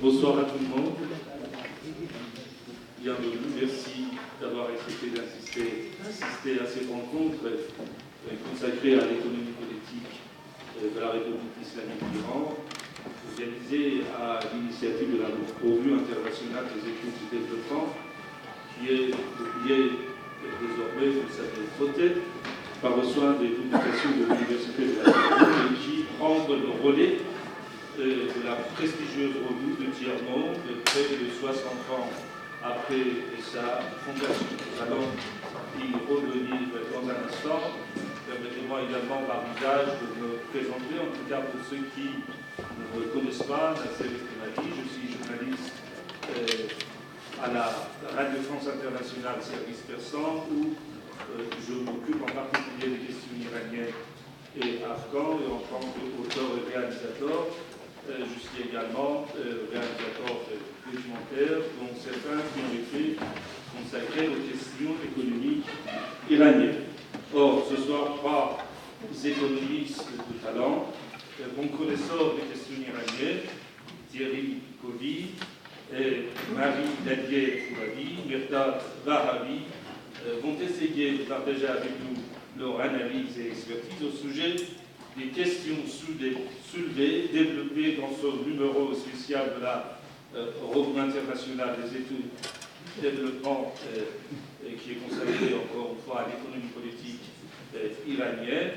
Bonsoir à tout le monde. Bienvenue. Merci d'avoir accepté d'assister à cette rencontre consacrée à l'économie politique de la République islamique d'Iran, organisée à l'initiative de la Revue internationale des études du développement, qui est publiée désormais, vous le savez peut-être, par le soin des publications de l'Université de la République et qui prend le relais de la prestigieuse revue de tiers-monde, près de 60 ans après sa fondation. Nous allons y revenir dans un instant. Permettez-moi également par usage de me présenter, en tout cas pour ceux qui ne me connaissent pas, Nasser Estemali. Je suis journaliste à la Radio France Internationale Service Persan, où je m'occupe en particulier des questions iraniennes et afghanes, et en tant qu'auteur et réalisateur. Je suis également réalisateur documentaire, dont certains qui ont été consacrés aux questions économiques iraniennes. Or, ce soir, trois économistes de talent, bons connaisseurs des questions iraniennes, Thierry Kovi, Marie Dadier-Fourabi, Mirdad Vahabi, vont essayer de partager avec nous leur analyse et expertise au sujet des questions soulevées, développées dans ce numéro spécial de la Revue internationale des études du développement, qui est consacré encore une fois à l'économie politique iranienne.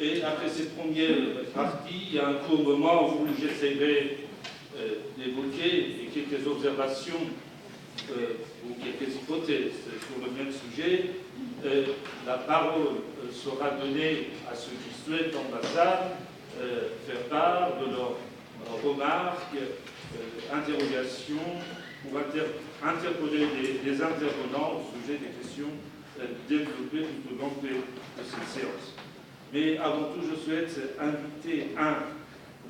Et après cette première partie, il y a un court moment où j'essaierai d'évoquer quelques observations ou quelques hypothèses sur le même sujet. La parole sera donnée à ceux qui souhaitent dans la salle faire part de leurs remarques, interrogations, pour interpeller des intervenants au sujet des questions développées tout au long de cette séance. Mais avant tout, je souhaite inviter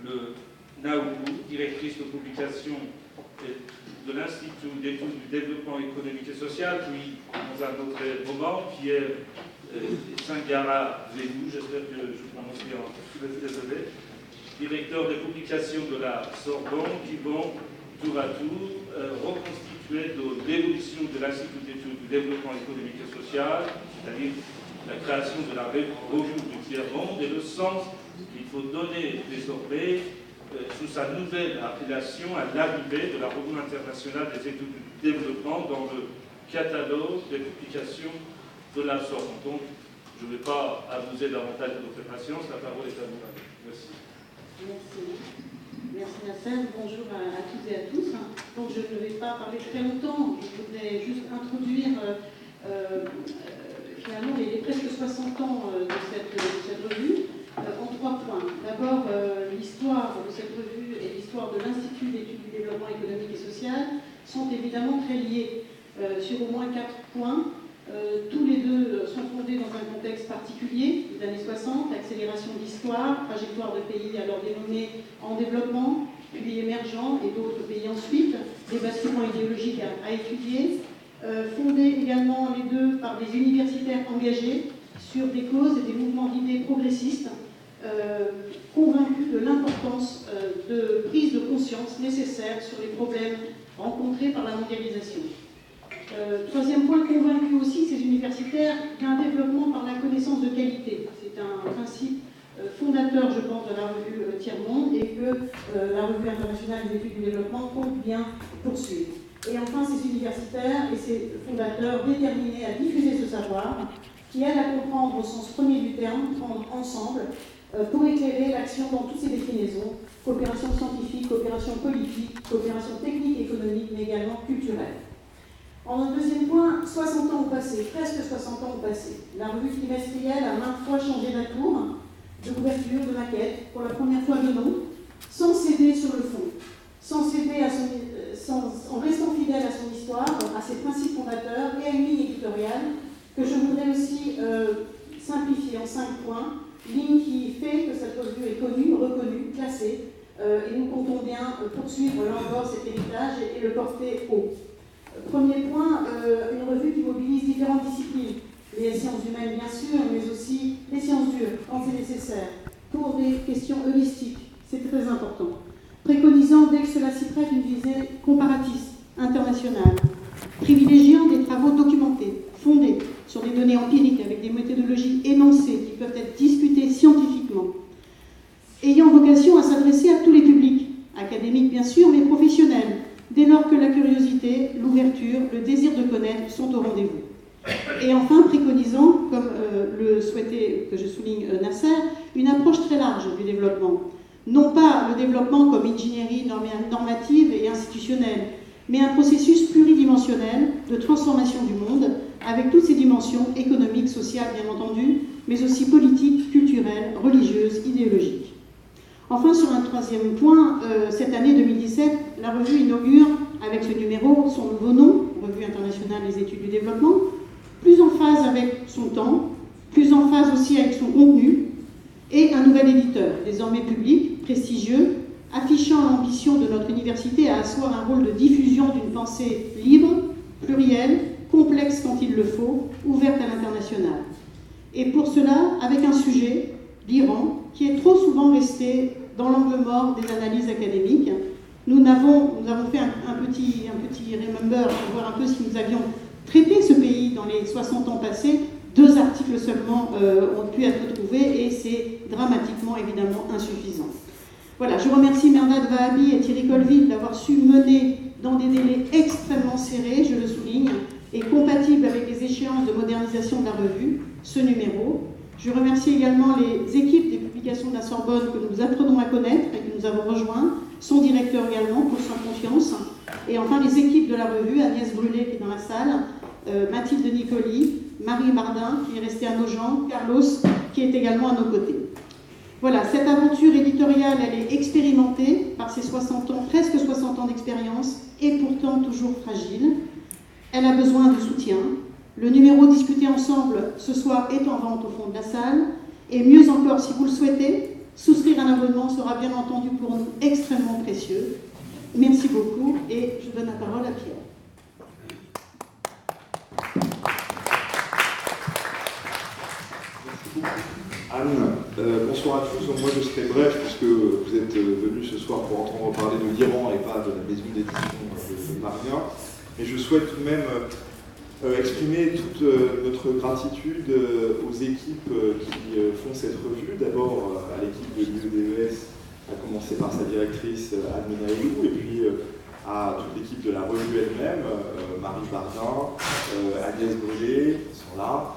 le Naoubou, directrice de publication de l'Institut d'études du développement économique et social, puis dans un autre moment, Pierre Sangara Védou, j'espère que je prononce bien, désolé, directeur des publications de la Sorbonne, qui vont tour à tour reconstituer l'évolution de l'Institut d'études du développement économique et social, c'est-à-dire la création de la revue du tiers-monde et le sens qu'il faut donner désormais sous sa nouvelle appellation à l'arrivée de la Revue internationale des études du développement dans le catalogue des publications de la Sorbonne. Donc, je ne vais pas abuser davantage de votre patience, la parole est à vous. Merci. Merci Nasser, bonjour à toutes et à tous. Donc, je ne vais pas parler très longtemps, je voudrais juste introduire finalement les presque 60 ans de cette revue. En 3 points. D'abord, l'histoire de cette revue et l'histoire de l'Institut d'études du développement économique et social sont évidemment très liés sur au moins 4 points. Tous les deux sont fondés dans un contexte particulier, les années 60, accélération d'histoire, trajectoire de pays alors dénommés en développement, puis émergents et d'autres pays ensuite, des basculements idéologiques à étudier, fondés également les deux par des universitaires engagés sur des causes et des mouvements d'idées progressistes, convaincus de l'importance de prise de conscience nécessaire sur les problèmes rencontrés par la mondialisation. Troisième point, convaincus aussi ces universitaires d'un développement par la connaissance de qualité. C'est un principe fondateur, je pense, de la revue Tiers-Monde et que la revue internationale des études du développement compte bien poursuivre. Et enfin, ces universitaires et ces fondateurs déterminés à diffuser ce savoir qui aide à comprendre au sens premier du terme, prendre ensemble, pour éclairer l'action dans toutes ses déclinaisons, coopération scientifique, coopération politique, coopération technique et économique, mais également culturelle. En un deuxième point, 60 ans ont passé, presque 60 ans ont passé. La revue trimestrielle a maintes fois changé d'atour, de couverture, de maquette, pour la première fois de nom, sans céder sur le fond, sans céder en restant fidèle à son histoire, à ses principes fondateurs et à une ligne éditoriale que je voudrais aussi simplifier en 5 points, ligne qui fait que cette revue est connue, reconnue, classée, et nous comptons bien poursuivre là encore cet héritage et le porter haut. Premier point, une revue qui mobilise différentes disciplines, les sciences humaines bien sûr, mais aussi les sciences dures, quand c'est nécessaire, pour des questions heuristiques, c'est très important. Préconisant, dès que cela s'y prête, une visée disais, comparatiste, international, privilégiant des travaux documentés, fondés sur des données empiriques avec des méthodologies énoncées qui peuvent être discutées scientifiquement, ayant vocation à s'adresser à tous les publics, académiques bien sûr, mais professionnels, dès lors que la curiosité, l'ouverture, le désir de connaître sont au rendez-vous. Et enfin, préconisant, comme le souhaitait, que je souligne, Nasser, une approche très large du développement. Non pas le développement comme ingénierie normative et institutionnelle, mais un processus pluridimensionnel de transformation du monde, avec toutes ses dimensions économiques, sociales bien entendu, mais aussi politiques, culturelles, religieuses, idéologiques. Enfin, sur un troisième point, cette année 2017, la revue inaugure, avec ce numéro, son nouveau nom, Revue internationale des études du développement, plus en phase avec son temps, plus en phase aussi avec son contenu, et un nouvel éditeur, désormais public, prestigieux, affichant l'ambition de notre université à asseoir un rôle de diffusion d'une pensée libre, plurielle, complexe quand il le faut, ouverte à l'international. Et pour cela, avec un sujet, l'Iran, qui est trop souvent resté dans l'angle mort des analyses académiques. Nous avons fait un petit remember pour voir un peu si nous avions traité ce pays dans les 60 ans passés. 2 articles seulement ont pu être trouvés et c'est dramatiquement évidemment insuffisant. Voilà, je remercie Mehrdad Vahabi et Thierry Colville d'avoir su mener dans des délais extrêmement serrés, je le souligne, et compatibles avec les échéances de modernisation de la revue, ce numéro. Je remercie également les équipes des publications de la Sorbonne que nous apprenons à connaître et que nous avons rejoints, son directeur également pour sa confiance, et enfin les équipes de la revue, Agnès Brûlé qui est dans la salle, Mathilde Nicoli, Marie Bardin qui est restée à Nogent, Carlos qui est également à nos côtés. Voilà, cette aventure éditoriale, elle est expérimentée par ses 60 ans, presque 60 ans d'expérience, et pourtant toujours fragile. Elle a besoin de soutien. Le numéro discuté ensemble ce soir est en vente au fond de la salle. Et mieux encore, si vous le souhaitez, souscrire un abonnement sera bien entendu pour nous extrêmement précieux. Merci beaucoup et je donne la parole à Pierre. Anne, bonsoir à tous. Donc moi je serai bref puisque vous êtes venus ce soir pour entendre parler de l'Iran et pas de la maison d'édition de Marien. Et je souhaite tout de même exprimer toute notre gratitude aux équipes qui font cette revue. D'abord à l'équipe de l'UEDES, à commencer par sa directrice Anne Menaïlou, et puis à toute l'équipe de la revue elle-même, Marie Bardin, Agnès Brûlé, qui sont là.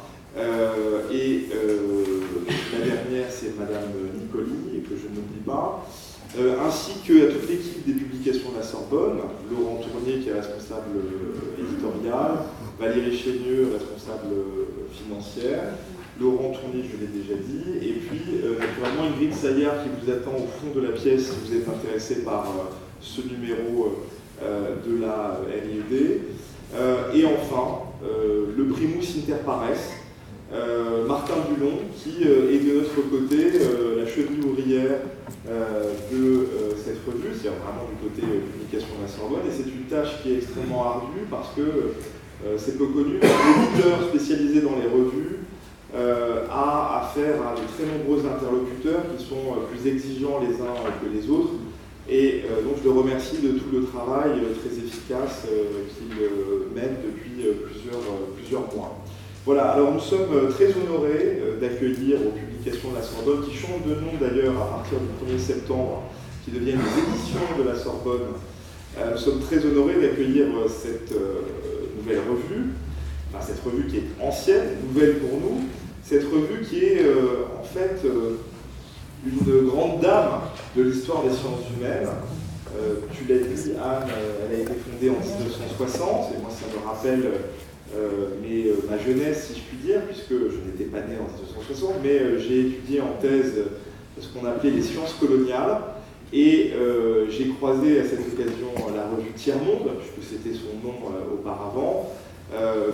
Et la dernière, c'est Madame Nicoli, et que je n'oublie pas, ainsi qu'à toute l'équipe des publications de la Sorbonne, Laurent Tournier qui est responsable éditorial, Valérie Chénieux, responsable financière, Laurent Tournier, je l'ai déjà dit, et puis naturellement Ingrid Saillard qui vous attend au fond de la pièce si vous êtes intéressé par ce numéro de la LIED. Et enfin, le primus inter pares, Martin Dulon, qui est de notre côté la cheville ouvrière de cette revue, c'est vraiment du côté publication de la Sorbonne, et c'est une tâche qui est extrêmement ardue parce que c'est peu connu, l'éditeur spécialisé dans les revues a affaire à de très nombreux interlocuteurs qui sont plus exigeants les uns que les autres, et donc je le remercie de tout le travail très efficace qu'il mène depuis plusieurs mois. Voilà, alors nous sommes très honorés d'accueillir aux publications de la Sorbonne, qui changent de nom d'ailleurs à partir du 1er septembre, qui deviennent les éditions de la Sorbonne. Nous sommes très honorés d'accueillir cette nouvelle revue, enfin cette revue qui est ancienne, nouvelle pour nous, cette revue qui est en fait une grande dame de l'histoire des sciences humaines. Tu l'as dit, Anne, elle a été fondée en 1960, et moi ça me rappelle ma jeunesse, si je puis dire, puisque je n'étais pas né en 1960, mais j'ai étudié en thèse ce qu'on appelait les sciences coloniales, et j'ai croisé à cette occasion la revue Tiers-Monde, puisque c'était son nom auparavant,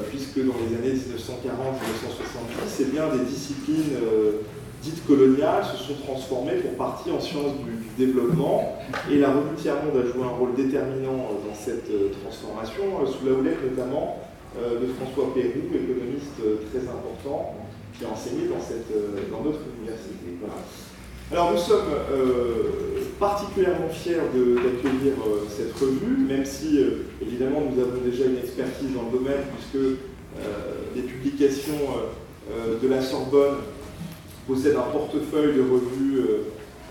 puisque dans les années 1940-1970, eh bien, des disciplines dites coloniales se sont transformées pour partie en sciences du développement, et la revue Tiers-Monde a joué un rôle déterminant dans cette transformation, sous la houlette notamment de François Pérou, économiste très important, qui a enseigné dans notre université. Voilà. Alors nous sommes particulièrement fiers d'accueillir cette revue, même si évidemment nous avons déjà une expertise dans le domaine, puisque les publications de la Sorbonne possèdent un portefeuille de revues,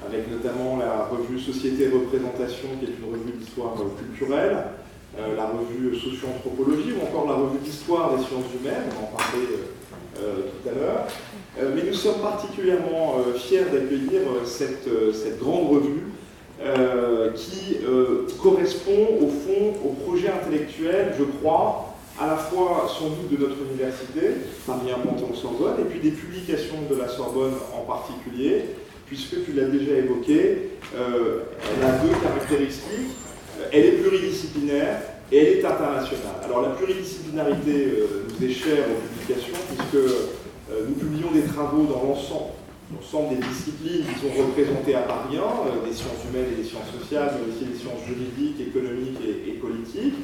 avec notamment la revue Société et Représentation, qui est une revue d'histoire culturelle, la revue Socio-Anthropologie, ou encore la revue d'Histoire des sciences humaines, on en parlait tout à l'heure. Mais nous sommes particulièrement fiers d'accueillir cette grande revue qui correspond au fond au projet intellectuel, je crois, à la fois sans doute de notre université, Paris I Panthéon-Sorbonne, et puis des publications de la Sorbonne en particulier, puisque tu l'as déjà évoqué, elle a deux caractéristiques. Elle est pluridisciplinaire et elle est internationale. Alors la pluridisciplinarité nous est chère aux publications, puisque nous publions des travaux dans l'ensemble des disciplines qui sont représentées à Paris I, des sciences humaines et des sciences sociales, mais aussi des sciences juridiques, économiques et politiques.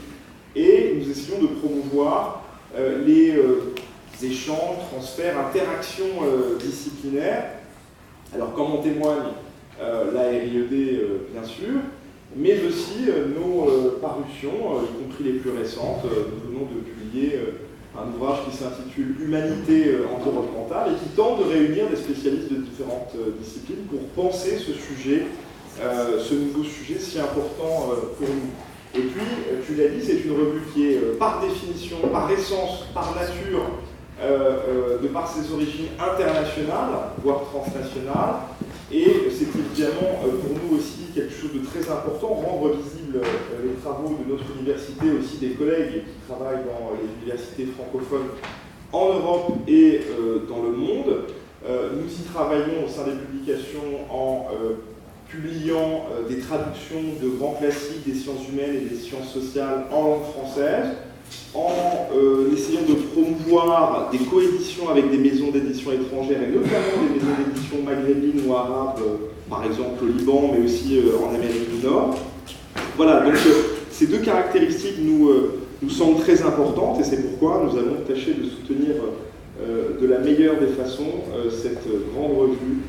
Et nous essayons de promouvoir les échanges, transferts, interactions disciplinaires. Alors comme en témoigne la RIED, bien sûr, mais aussi nos parutions, y compris les plus récentes. Nous venons de publier un ouvrage qui s'intitule Humanité environnementale et qui tente de réunir des spécialistes de différentes disciplines pour penser ce sujet, ce nouveau sujet si important pour nous. Et puis, tu l'as dit, c'est une revue qui est par définition, par essence, par nature, de par ses origines internationales, voire transnationales. Et c'est évidemment pour nous aussi quelque chose de très important, rendre visibles les travaux de notre université, aussi des collègues qui travaillent dans les universités francophones en Europe et dans le monde. Nous y travaillons au sein des publications en publiant des traductions de grands classiques des sciences humaines et des sciences sociales en langue française, en essayant de promouvoir des coéditions avec des maisons d'édition étrangères, et notamment des maisons d'édition maghrébines ou arabes, par exemple au Liban, mais aussi en Amérique du Nord. Voilà, donc ces deux caractéristiques nous semblent très importantes, et c'est pourquoi nous allons tâcher de soutenir de la meilleure des façons cette grande revue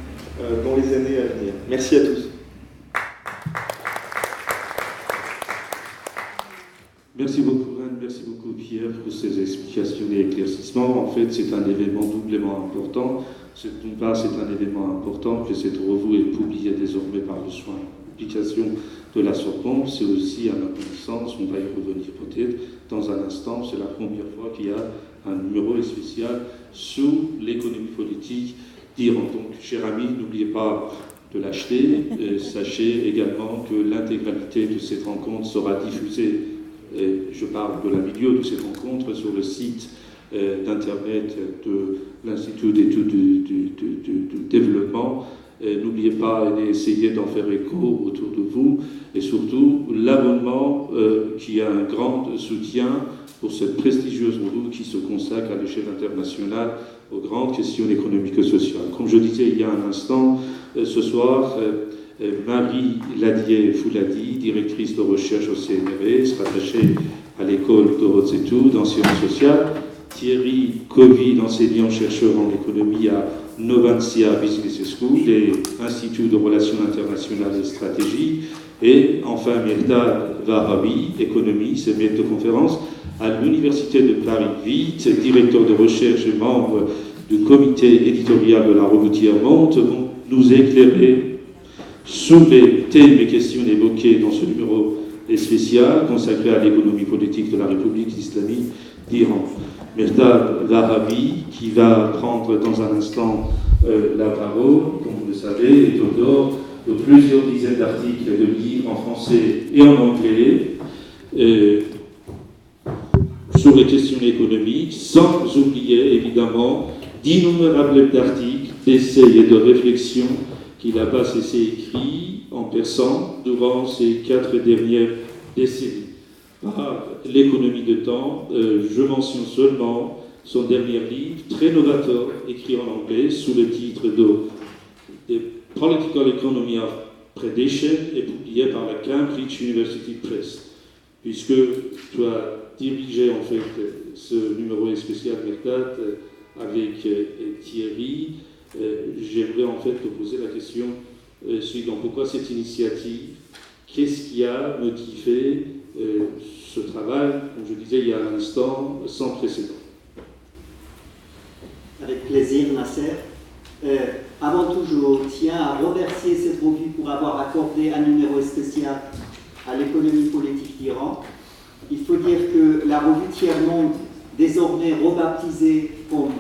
dans les années à venir. Merci à tous. Merci beaucoup Anne, merci beaucoup Pierre pour ces explications et éclaircissements. En fait, c'est un événement doublement important. D'une part, c'est un événement important que cette revue est publiée désormais par le soin de publication de la Sorbonne. C'est aussi, à ma connaissance, on va y revenir peut-être dans un instant, c'est la première fois qu'il y a un numéro spécial sur l'économie politique d'Iran. Donc, chers amis, n'oubliez pas de l'acheter. Sachez également que l'intégralité de cette rencontre sera diffusée. Je parle de la vidéo de cette rencontre sur le site d'internet de l'Institut d'études du développement. N'oubliez pas d'essayer d'en faire écho autour de vous et surtout l'abonnement qui a un grand soutien pour cette prestigieuse revue qui se consacre à l'échelle internationale aux grandes questions économiques et sociales. Comme je disais il y a un instant, ce soir, Marie Ladier-Fouladi, directrice de recherche au CNRS, rattachée à l'école de Rozetou dans sciences sociales, Thierry Covy, enseignant-chercheur en économie à Novantia Business School et Institut de Relations internationales et stratégie, et enfin Mirdad Varabi, économiste et maître de conférence à l'Université de Paris 8, directeur de recherche et membre du comité éditorial de la revue Tiers-Monde, vont nous éclairer sur les thèmes et questions évoqués dans ce numéro spécial consacré à l'économie politique de la République islamique d'Iran. Mirdad Varabi, qui va prendre dans un instant la parole, comme vous le savez, est auteur de plusieurs dizaines d'articles et de livres en français et en anglais sur les questions économiques, sans oublier évidemment d'innombrables articles, d'essais et de réflexions qu'il n'a pas cessé écrit en persan durant ces 4 dernières décennies. Par l'économie de temps, je mentionne seulement son dernier livre, très novateur, écrit en anglais, sous le titre de The Political Economy of Predation, et publié par la Cambridge University Press. Puisque tu as dirigé en fait ce numéro spécial Mirdad avec Thierry, j'aimerais en fait te poser la question Donc pourquoi cette initiative? Qu'est-ce qui a motivé ce travail, comme je disais il y a un instant, sans précédent? Avec plaisir, Nasser. Avant tout, je tiens à remercier cette revue pour avoir accordé un numéro spécial à l'économie politique d'Iran. Il faut dire que la revue Tiers-Monde, désormais rebaptisée comme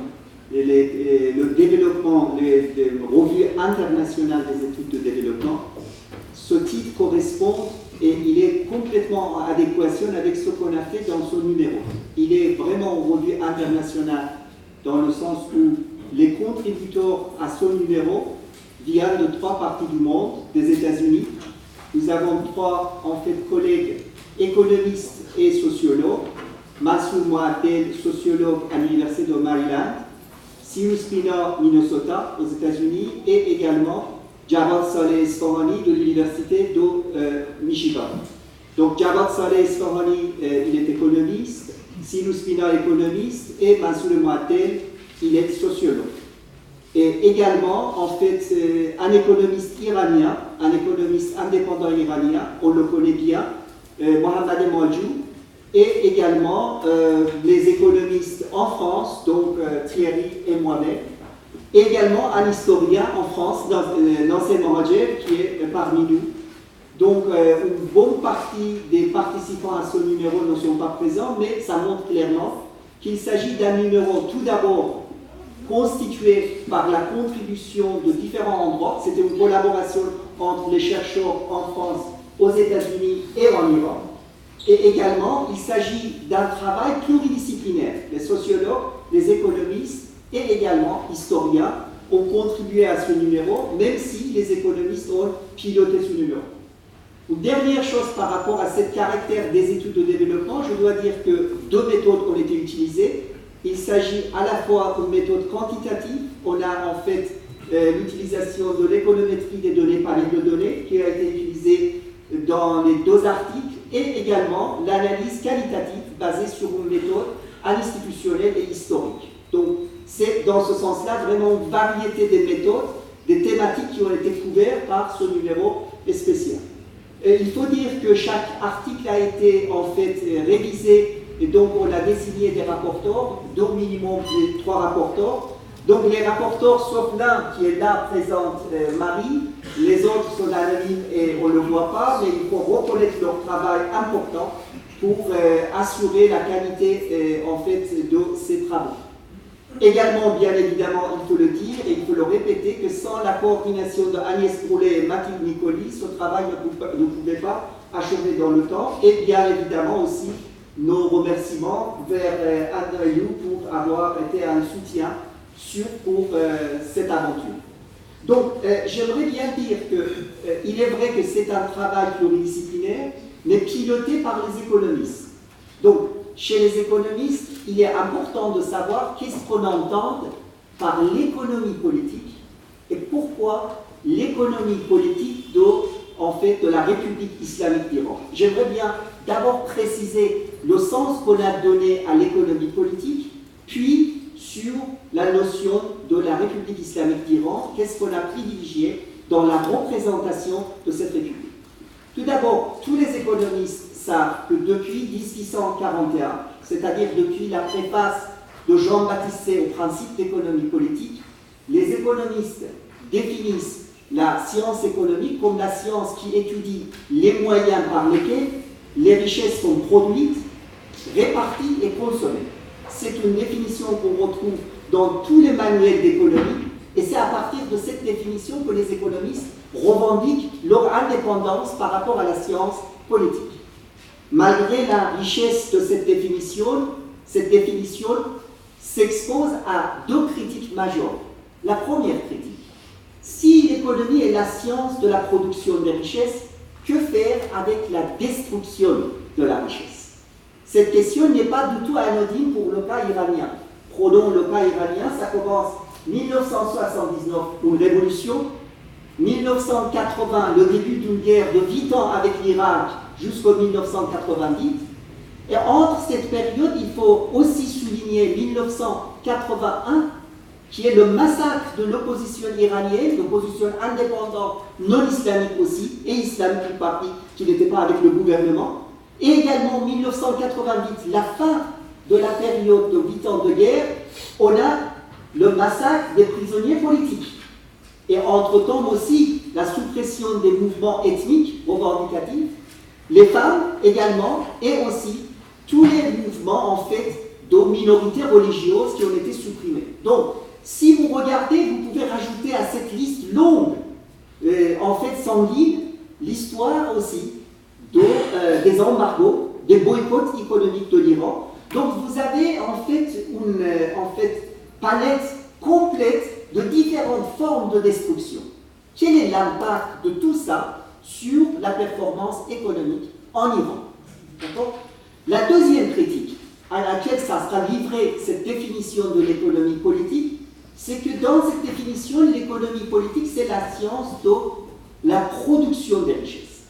le développement, les revues internationales des études de développement, ce titre correspond et il est complètement en adéquation avec ce qu'on a fait dans ce numéro. Il est vraiment une revue internationale dans le sens où les contributeurs à ce numéro viennent de 3 parties du monde, des États-Unis. Nous avons 3 en fait collègues économistes et sociologues. Massoud Moatel, sociologue à l'Université de Maryland, Cyrus Spina, Minnesota, aux États-Unis, et également Javad Saleh Esfahani de l'Université de Michigan. Donc Javad Saleh Esfahani, il est économiste, Cyrus Spina économiste, et Massoud Moatel, il est sociologue. Et également, en fait, un économiste iranien, un économiste indépendant iranien, on le connaît bien, Mohammad Moadjou, et également les économistes en France, donc Thierry et moi-même, et également un historien en France, Nasser Mohajer, qui est parmi nous. Donc une bonne partie des participants à ce numéro ne sont pas présents, mais ça montre clairement qu'il s'agit d'un numéro tout d'abord constitué par la contribution de différents endroits. C'était une collaboration entre les chercheurs en France, aux États-Unis et en Iran. Et également, il s'agit d'un travail pluridisciplinaire. Les sociologues, les économistes et également historiens ont contribué à ce numéro, même si les économistes ont piloté ce numéro. Une dernière chose par rapport à ce caractère des études de développement, je dois dire que 2 méthodes ont été utilisées. Il s'agit à la fois d'une méthode quantitative, on a en fait l'utilisation de l'économétrie des données par les 2 données qui a été utilisée dans les 2 articles, et également l'analyse qualitative basée sur une méthode institutionnelle et historique. Donc c'est dans ce sens-là vraiment une variété des méthodes, des thématiques qui ont été couvertes par ce numéro spécial. Et il faut dire que chaque article a été en fait révisé, et donc on a désigné des rapporteurs, d'au minimum les 3 rapporteurs. Donc les rapporteurs, sauf l'un qui est là, présente Marie, les autres sont anonymes et on ne le voit pas, mais il faut reconnaître leur travail important pour assurer la qualité en fait, de ces travaux. Également, bien évidemment, il faut le dire et il faut le répéter que sans la coordination de Agnès Broulet et Mathilde Nicoli, ce travail ne pouvait pas achever dans le temps. Et bien évidemment aussi nos remerciements vers Anne Rayou pour avoir été un soutien pour cette aventure. Donc, j'aimerais bien dire qu'il est vrai que c'est un travail pluridisciplinaire, mais piloté par les économistes. Donc, chez les économistes, il est important de savoir qu'est-ce qu'on entend par l'économie politique et pourquoi l'économie politique de la République islamique d'Iran. J'aimerais bien d'abord préciser le sens qu'on a donné à l'économie politique, puis sur la notion de la République islamique d'Iran, qu'est-ce qu'on a privilégié dans la représentation de cette République. Tout d'abord, tous les économistes savent que depuis 1841, c'est-à-dire depuis la préface de Jean-Baptiste Say au principe d'économie politique, les économistes définissent la science économique comme la science qui étudie les moyens par lesquels les richesses sont produites, réparties et consommées. C'est une définition qu'on retrouve dans tous les manuels d'économie, et c'est à partir de cette définition que les économistes revendiquent leur indépendance par rapport à la science politique. Malgré la richesse de cette définition s'expose à 2 critiques majeures. La première critique: si l'économie est la science de la production des richesses, que faire avec la destruction de la richesse? Cette question n'est pas du tout anodine pour le cas iranien. Prenons le cas iranien, ça commence 1979, une révolution, 1980, le début d'une guerre de 8 ans avec l'Irak jusqu'en 1990. Et entre cette période, il faut aussi souligner 1981, qui est le massacre de l'opposition iranienne, l'opposition indépendante, non islamique aussi, et islamique du parti qui n'était pas avec le gouvernement. Et également en 1988, la fin de la période de 8 ans de guerre, on a le massacre des prisonniers politiques. Et entre-temps aussi, la suppression des mouvements ethniques revendicatifs, les femmes également, et aussi tous les mouvements en fait de minorités religieuses qui ont été supprimés. Donc, si vous regardez, vous pouvez rajouter à cette liste longue, en fait sanguine, l'histoire aussi des embargos, des boycotts économiques de l'Iran. Donc vous avez en fait une palette complète de différentes formes de destruction. Quel est l'impact de tout ça sur la performance économique en Iran? La deuxième critique à laquelle ça sera livré, cette définition de l'économie politique, c'est que dans cette définition, l'économie politique, c'est la science de la production des richesses.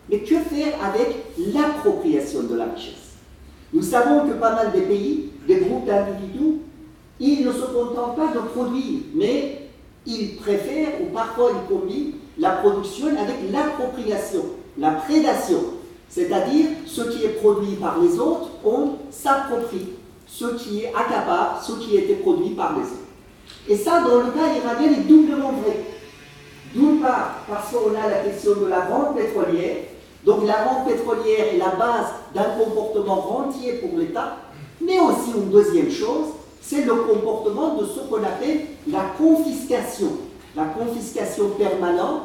Mais que faire avec l'appropriation de la richesse? Nous savons que pas mal des pays, des groupes d'individus, ils ne se contentent pas de produire, mais ils préfèrent, ou parfois ils combinent, la production avec l'appropriation, la prédation. C'est-à-dire, ce qui est produit par les autres, on s'approprie ce qui est accapare, ce qui a été produit par les autres. Et ça, dans le cas iranien, est doublement vrai. D'une part, parce qu'on a la question de la rente pétrolière. Donc la rente pétrolière est la base d'un comportement rentier pour l'État. Mais aussi, une deuxième chose, c'est le comportement de ce qu'on appelle la confiscation permanente,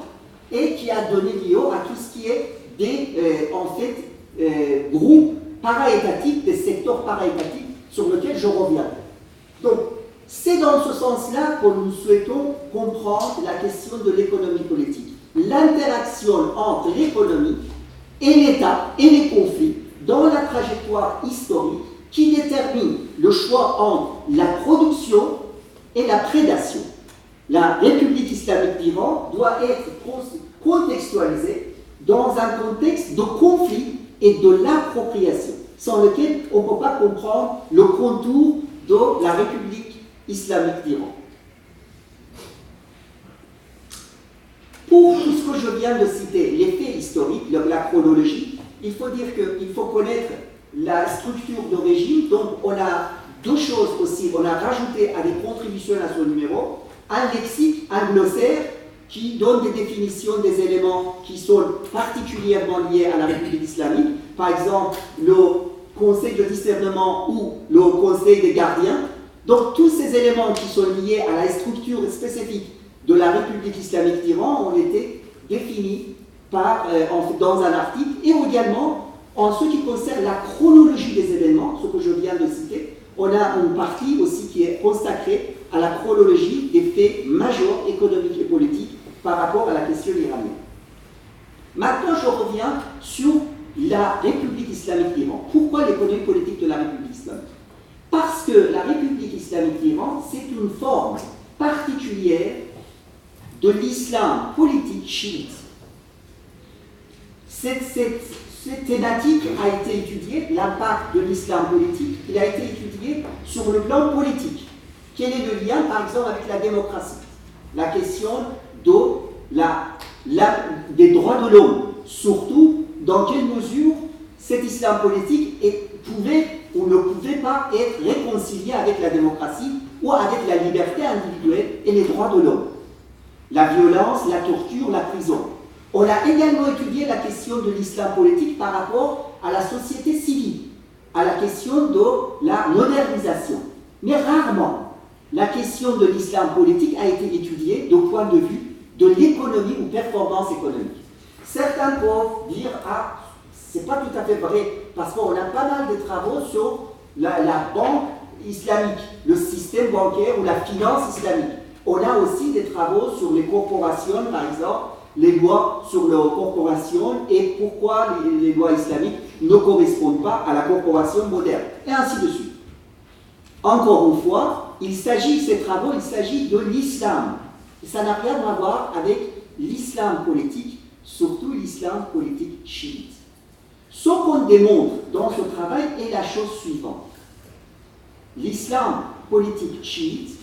et qui a donné lieu à tout ce qui est des groupes para-étatiques, des secteurs para-étatiques sur lesquels je reviens. Donc, c'est dans ce sens-là que nous souhaitons comprendre la question de l'économie politique. L'interaction entre l'économie et l'État et les conflits dans la trajectoire historique qui détermine le choix entre la production et la prédation. La République islamique d'Iran doit être contextualisée dans un contexte de conflit et de l'appropriation, sans lequel on ne peut pas comprendre le contour de la République islamique d'Iran. Pour tout ce que je viens de citer, les faits historiques, la chronologie, il faut dire qu'il faut connaître la structure de régime. Donc on a deux choses aussi, on a rajouté à des contributions à ce numéro, un lexique, un glossaire, qui donne des définitions des éléments qui sont particulièrement liés à la République islamique. Par exemple, le conseil de discernement ou le conseil des gardiens. Donc tous ces éléments qui sont liés à la structure spécifique de la République islamique d'Iran ont été définis dans un article, et également en ce qui concerne la chronologie des événements, ce que je viens de citer, on a une partie aussi qui est consacrée à la chronologie des faits majeurs économiques et politiques par rapport à la question iranienne. Maintenant, je reviens sur la République islamique d'Iran. Pourquoi l'économie politique de la République islamique? Parce que la République islamique d'Iran, c'est une forme particulière de l'islam politique chiite. Cette thématique a été étudiée, l'impact de l'islam politique, il a été étudié sur le plan politique. Quel est le lien, par exemple, avec la démocratie? La question des droits de l'homme, surtout dans quelle mesure cet islam politique pouvait ou ne pouvait pas être réconcilié avec la démocratie ou avec la liberté individuelle et les droits de l'homme. La violence, la torture, la prison. On a également étudié la question de l'islam politique par rapport à la société civile, à la question de la modernisation. Mais rarement, la question de l'islam politique a été étudiée du point de vue de l'économie ou performance économique. Certains peuvent dire « Ah, c'est pas tout à fait vrai, parce qu'on a pas mal de travaux sur la banque islamique, le système bancaire ou la finance islamique. On a aussi des travaux sur les corporations, par exemple, les lois sur les corporations et pourquoi les lois islamiques ne correspondent pas à la corporation moderne, et ainsi de suite. Encore une fois, ces travaux, il s'agit de l'islam. Ça n'a rien à voir avec l'islam politique, surtout l'islam politique chiite. Ce qu'on démontre dans ce travail est la chose suivante. L'islam politique chiite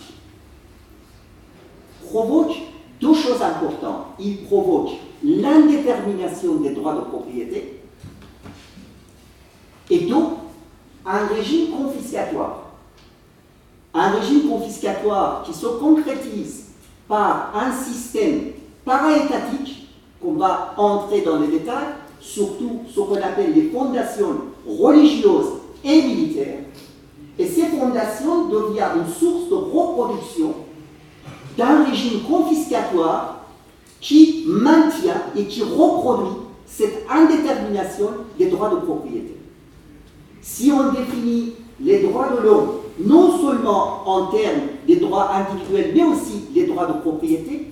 provoque deux choses importantes. Il provoque l'indétermination des droits de propriété et donc un régime confiscatoire. Un régime confiscatoire qui se concrétise par un système para-étatique, qu'on va entrer dans les détails, surtout ce qu'on appelle les fondations religieuses et militaires. Et ces fondations deviennent une source de reproduction d'un régime confiscatoire qui maintient et qui reproduit cette indétermination des droits de propriété. Si on définit les droits de l'homme non seulement en termes des droits individuels, mais aussi les droits de propriété,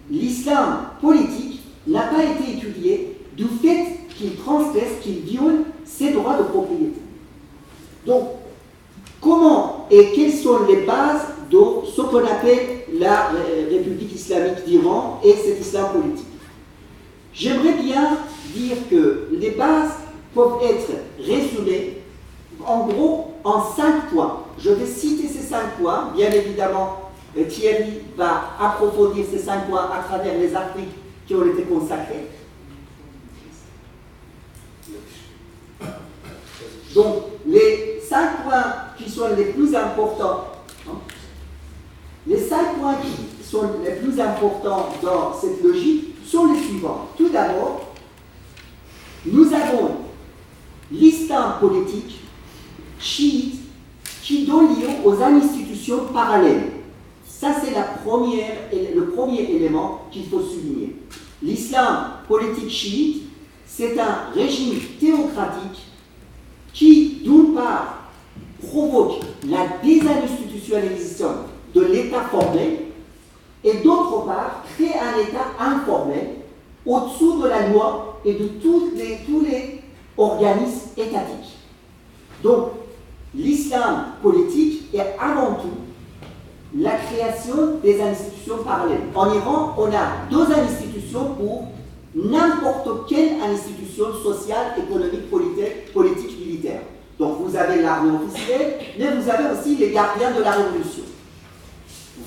l'islam politique n'a pas été étudié du fait qu'il transgresse, qu'il viole ces droits de propriété. Donc, comment et quelles sont les bases de ce qu'on appelle la République islamique d'Iran et cet islam politique? J'aimerais bien dire que les bases peuvent être résumées en gros en 5 points. Je vais citer ces 5 points. Bien évidemment, Thierry va approfondir ces 5 points à travers les articles qui ont été consacrés. Donc, les 5 points qui sont les plus importants, les 5 points qui sont les plus importants dans cette logique sont les suivants. Tout d'abord, nous avons l'islam politique chiite qui donne lieu aux institutions parallèles. Ça, c'est le premier élément qu'il faut souligner. L'islam politique chiite, c'est un régime théocratique qui, d'une part, provoque la désinstitutionnalisation de l'État formel et d'autre part, crée un État informel au-dessous de la loi et de tous les organismes étatiques. Donc, l'islam politique est avant tout la création des institutions parallèles. En Iran, on a 2 institutions pour n'importe quelle institution sociale, économique, politique, militaire. Donc vous avez l'armée officielle, mais vous avez aussi les gardiens de la révolution.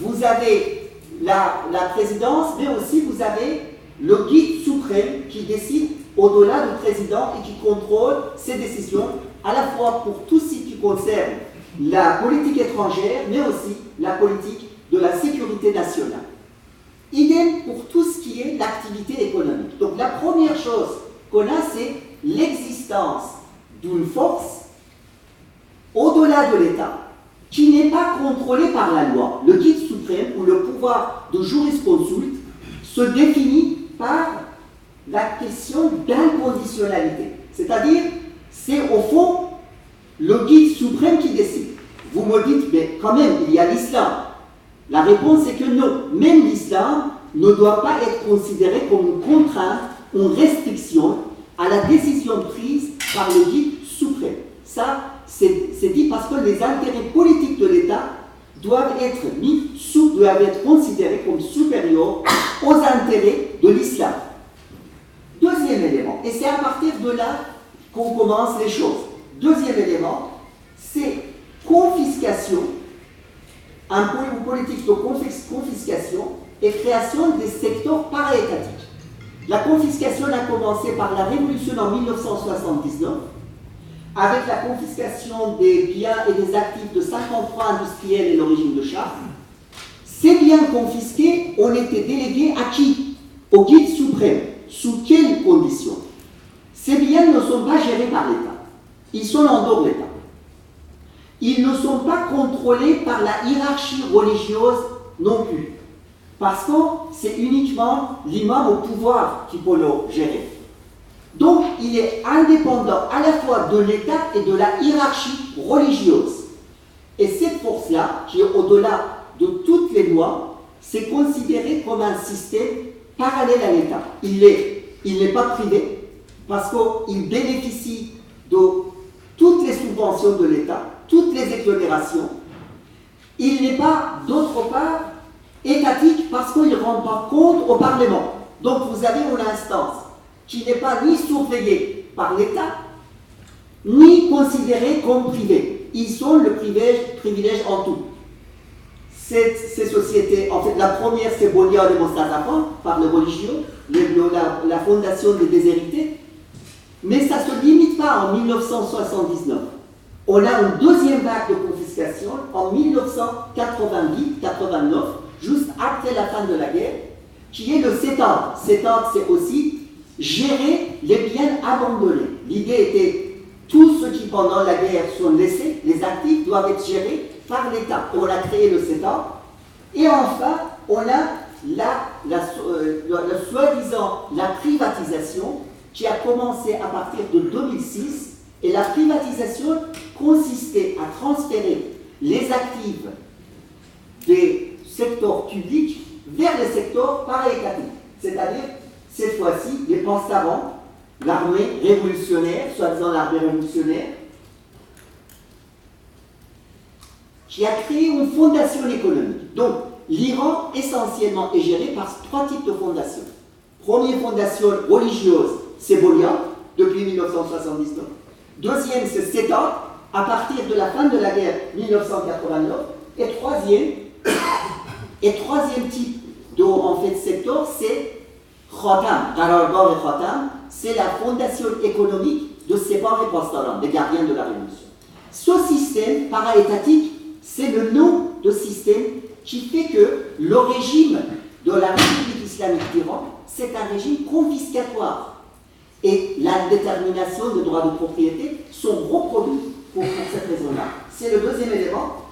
Vous avez la présidence, mais aussi vous avez le guide suprême qui décide au-delà du président et qui contrôle ses décisions, à la fois pour tout ce qui concerne la politique étrangère, mais aussi la politique de la sécurité nationale. Idem pour tout ce qui est l'activité économique. Donc la première chose qu'on a, c'est l'existence d'une force au-delà de l'État, qui n'est pas contrôlée par la loi. Le guide suprême ou le pouvoir de jurisconsulte se définit par la question d'inconditionnalité. C'est-à-dire, c'est au fond le guide suprême qui décide. Vous me dites, mais quand même, il y a l'islam. La réponse est que non. Même l'islam ne doit pas être considéré comme une contrainte, une restriction à la décision prise par le guide suprême. Ça, c'est dit parce que les intérêts politiques de l'État doivent être considérés comme supérieurs aux intérêts de l'islam. Deuxième élément, et c'est à partir de là qu'on commence les choses. Deuxième élément, c'est confiscation, une politique de confiscation et création des secteurs para-étatiques. La confiscation a commencé par la Révolution en 1979, avec la confiscation des biens et des actifs de 53 industriels et le régime de charte. Ces biens confisqués ont été délégués à qui? Au guide suprême. Sous quelles conditions? Ces biens ne sont pas gérés par l'État. Ils sont en dehors de l'État. Ils ne sont pas contrôlés par la hiérarchie religieuse non plus. Parce que c'est uniquement l'imam au pouvoir qui peut le gérer. Donc, il est indépendant à la fois de l'État et de la hiérarchie religieuse. Et cette force-là, qui est au-delà de toutes les lois, c'est considéré comme un système parallèle à l'État. Il n'est pas privé, parce qu'il bénéficie de toutes les subventions de l'État, toutes les exonérations. Il n'est pas, d'autre part, étatique, parce qu'il ne rend pas compte au Parlement. Donc, vous avez une instance qui n'est pas ni surveillée par l'État, ni considérée comme privée. Ils sont le privilège en tout. ces sociétés, en fait, la première, c'est Bolia de Mostazafan, par le religieux, la fondation des déshérités. Mais ça ne se limite pas en 1979. On a une deuxième vague de confiscation en 1988-89, juste après la fin de la guerre, qui est le CETA. CETA, c'est aussi gérer les biens abandonnés. L'idée était, tous ceux qui pendant la guerre sont laissés, les actifs, doivent être gérés par l'État. On a créé le CETA. Et enfin, on a soi-disant la privatisation qui a commencé à partir de 2006. Et la privatisation consistait à transférer les actifs des secteurs publics vers les secteurs para-étatiques. C'est-à-dire, cette fois-ci, les pensarons, l'armée révolutionnaire, soi-disant l'armée révolutionnaire, qui a créé une fondation économique. Donc, l'Iran, essentiellement, est géré par 3 types de fondations. Première fondation religieuse, c'est Bolia, depuis 1979. Deuxième, c'est CETA, à partir de la fin de la guerre 1989. Et troisième type de secteur, c'est Khatam. Qarargah et Khatam, c'est la fondation économique de Sebar et Pastaran, des gardiens de la Révolution. Ce système para-étatique, c'est le nom de système qui fait que le régime de la République islamique d'Iran, c'est un régime confiscatoire. Et la détermination des droits de propriété sont reproduits pour cette raison-là. C'est le deuxième élément.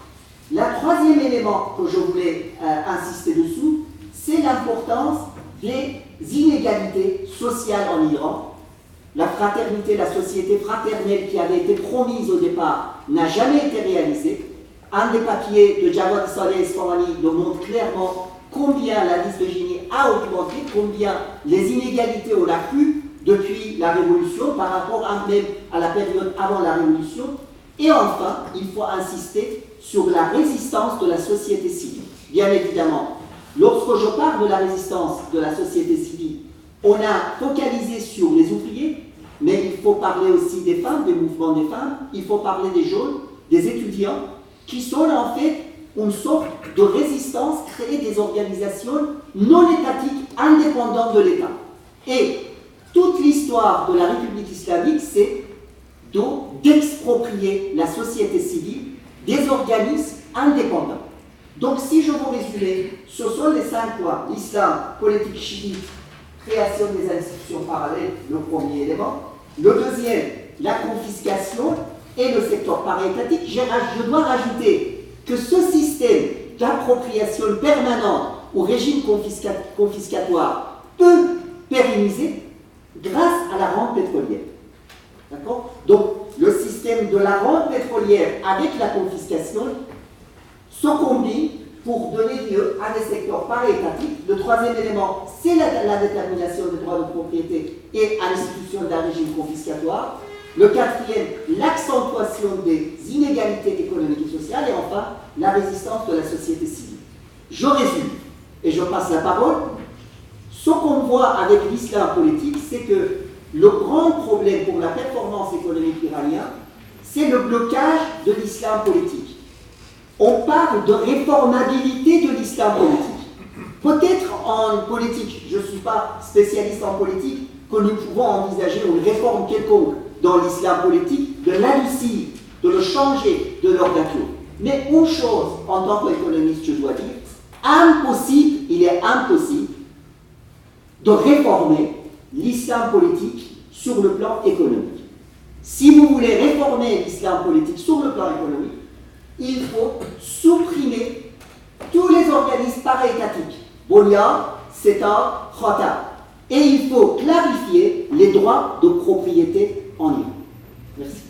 Le troisième élément que je voulais insister dessous, c'est l'importance des inégalités sociales en Iran. La fraternité, la société fraternelle qui avait été promise au départ n'a jamais été réalisée. Un des papiers de Javad Saleh Esfahani le montre clairement combien la liste de Gini a augmenté, combien les inégalités ont accru depuis la Révolution par rapport même à la période avant la Révolution. Et enfin, il faut insister sur la résistance de la société civile. Bien évidemment, lorsque je parle de la résistance de la société civile, on a focalisé sur les ouvriers, mais il faut parler aussi des femmes, des mouvements des femmes, il faut parler des jeunes, des étudiants, qui sont en fait une sorte de résistance, créer des organisations non étatiques, indépendantes de l'État. Et toute l'histoire de la République islamique, c'est d'exproprier la société civile des organismes indépendants. Donc, si je vous résume, ce sont les 5 points. L'islam, politique chiite, création des institutions parallèles, le premier élément. Le deuxième, la confiscation et le secteur para-étatique. Je dois rajouter que ce système d'appropriation permanente au régime confiscatoire peut pérenniser grâce à la rente pétrolière. D'accord? Donc, le système de la rente pétrolière avec la confiscation se combine pour donner lieu à des secteurs para-étatiques. Le troisième élément, c'est la détermination des droits de propriété et à l'institution d'un régime confiscatoire. Le quatrième, l'accentuation des inégalités économiques et sociales. Et enfin, la résistance de la société civile. Je résume et je passe la parole. Ce qu'on voit avec l'islam politique, c'est que le grand problème pour la performance économique iranienne, c'est le blocage de l'islam politique. On parle de réformabilité de l'islam politique. Peut-être en politique, je ne suis pas spécialiste en politique, que nous pouvons envisager une réforme quelconque dans l'islam politique, de l'adoucir, de le changer de leur nature. Mais une chose, en tant qu'économiste, je dois dire, impossible, il est impossible de réformer l'islam politique sur le plan économique. Si vous voulez réformer l'islam politique sur le plan économique, il faut supprimer tous les organismes para-étatiques, Bolia, CETA, Khatam. Et il faut clarifier les droits de propriété en Iran. Merci.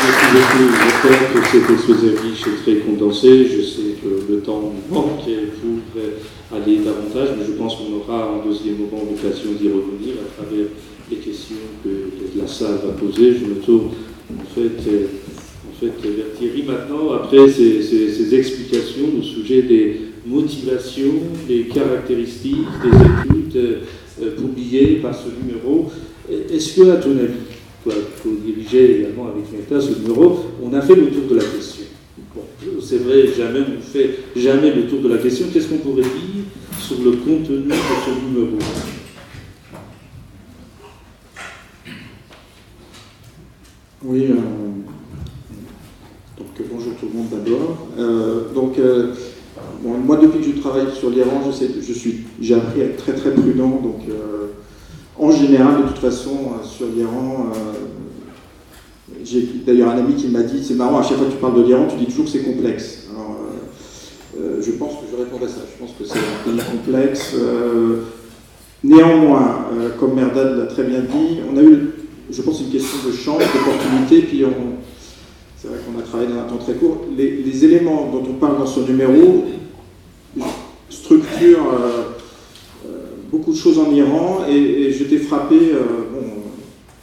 Merci beaucoup. J'espère que cet exposé riche et très condensé. Je sais que le temps nous manque et vous aller davantage, mais je pense qu'on aura en deuxième moment l'occasion d'y revenir à travers les questions que la salle va poser. Je me tourne en fait vers Thierry maintenant, après ces explications au sujet des motivations, des caractéristiques, des études publiées par ce numéro. Est-ce que, à ton avis, co-dirigé également avec Meta ce numéro, on a fait le tour de la question. Bon, c'est vrai, jamais on ne fait jamais le tour de la question. Qu'est-ce qu'on pourrait dire sur le contenu de ce numéro? Oui, donc bonjour tout le monde d'abord. Bon, moi depuis que je travaille sur l'Iran, j'ai appris à être très très prudent. Donc en général, de toute façon, sur l'Iran, j'ai d'ailleurs un ami qui m'a dit, c'est marrant, à chaque fois que tu parles de l'Iran, tu dis toujours que c'est complexe. Alors, je pense que je répondrai à ça. Je pense que c'est un pays complexe. Néanmoins, comme Mehrdad l'a très bien dit, on a eu, je pense, une question de chance, d'opportunité, puis c'est vrai qu'on a travaillé dans un temps très court. Les éléments dont on parle dans ce numéro structurent beaucoup de choses en Iran, et j'étais frappé, bon,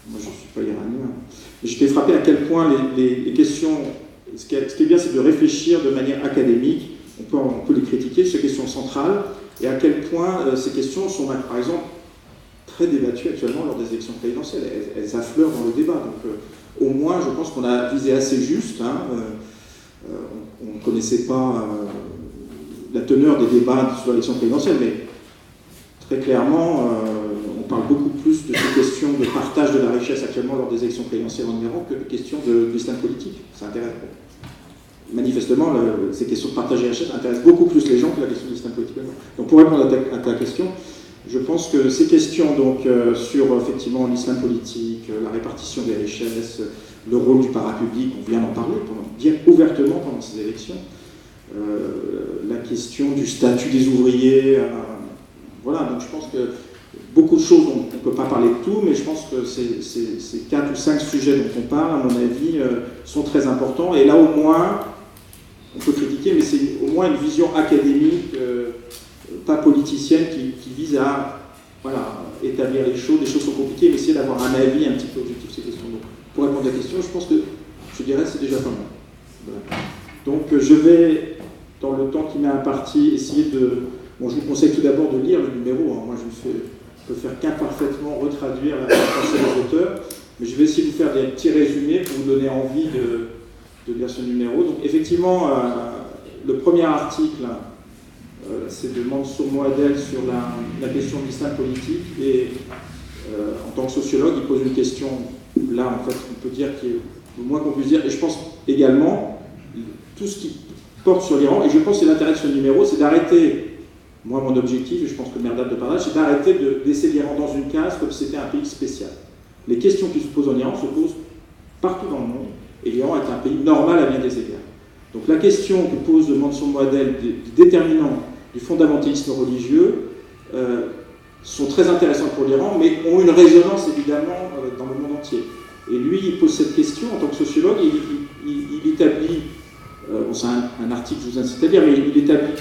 moi je ne suis pas iranien, mais j'étais frappé à quel point les questions, ce qui est bien, c'est de réfléchir de manière académique, on peut les critiquer, ces questions centrales, et à quel point ces questions sont, par exemple, très débattues actuellement lors des élections présidentielles. Elles affleurent dans le débat. Donc, au moins, je pense qu'on a visé assez juste. On ne connaissait pas la teneur des débats sur l'élection présidentielle, mais très clairement, on parle beaucoup plus de ces questions de partage de la richesse actuellement lors des élections présidentielles en Iran que des questions de l'islam politique. Ça intéresse. Manifestement, ces questions de partage de la richesse intéressent beaucoup plus les gens que la question de l'islam politique. Donc, pour répondre à ta question, je pense que ces questions donc, sur effectivement l'islam politique, la répartition des richesses, le rôle du parapublic, on vient d'en parler, bien ouvertement pendant ces élections, la question du statut des ouvriers, voilà, donc je pense que beaucoup de choses, on ne peut pas parler de tout, mais je pense que ces 4 ou 5 sujets dont on parle, à mon avis, sont très importants, et là au moins, on peut critiquer, mais c'est au moins une vision académique, pas politicienne, qui vise à établir les choses sont compliquées, mais essayer d'avoir un avis un petit peu objectif sur ces questions. Donc, pour répondre à la question, je pense que, je dirais, c'est déjà pas mal. Voilà. Donc, je vais, dans le temps qui m'est imparti, essayer de... Bon, je vous conseille tout d'abord de lire le numéro. Hein. Moi, je ne peux faire qu'imparfaitement retraduire la pensée des auteurs, mais je vais essayer de vous faire des petits résumés pour vous donner envie de lire ce numéro. Donc, effectivement, le premier article... c'est de Mansour Moadel sur la question de l'islam politique, et en tant que sociologue, il pose une question, là en fait on peut dire qu'il est le moins qu'on puisse dire, et je pense également tout ce qui porte sur l'Iran, et je pense que l'intérêt de ce numéro, c'est d'arrêter, moi mon objectif, et je pense que Mehrdad de partage, c'est d'arrêter de laisser l'Iran dans une case comme si c'était un pays spécial. Les questions qui se posent en Iran se posent partout dans le monde, et l'Iran est un pays normal à bien des égards. Donc la question que pose Mansour Moadel du déterminant du fondamentalisme religieux sont très intéressantes pour l'Iran, mais ont une résonance évidemment dans le monde entier. Et lui, il pose cette question en tant que sociologue, il établit, c'est un article que je vous incite à lire, mais il établit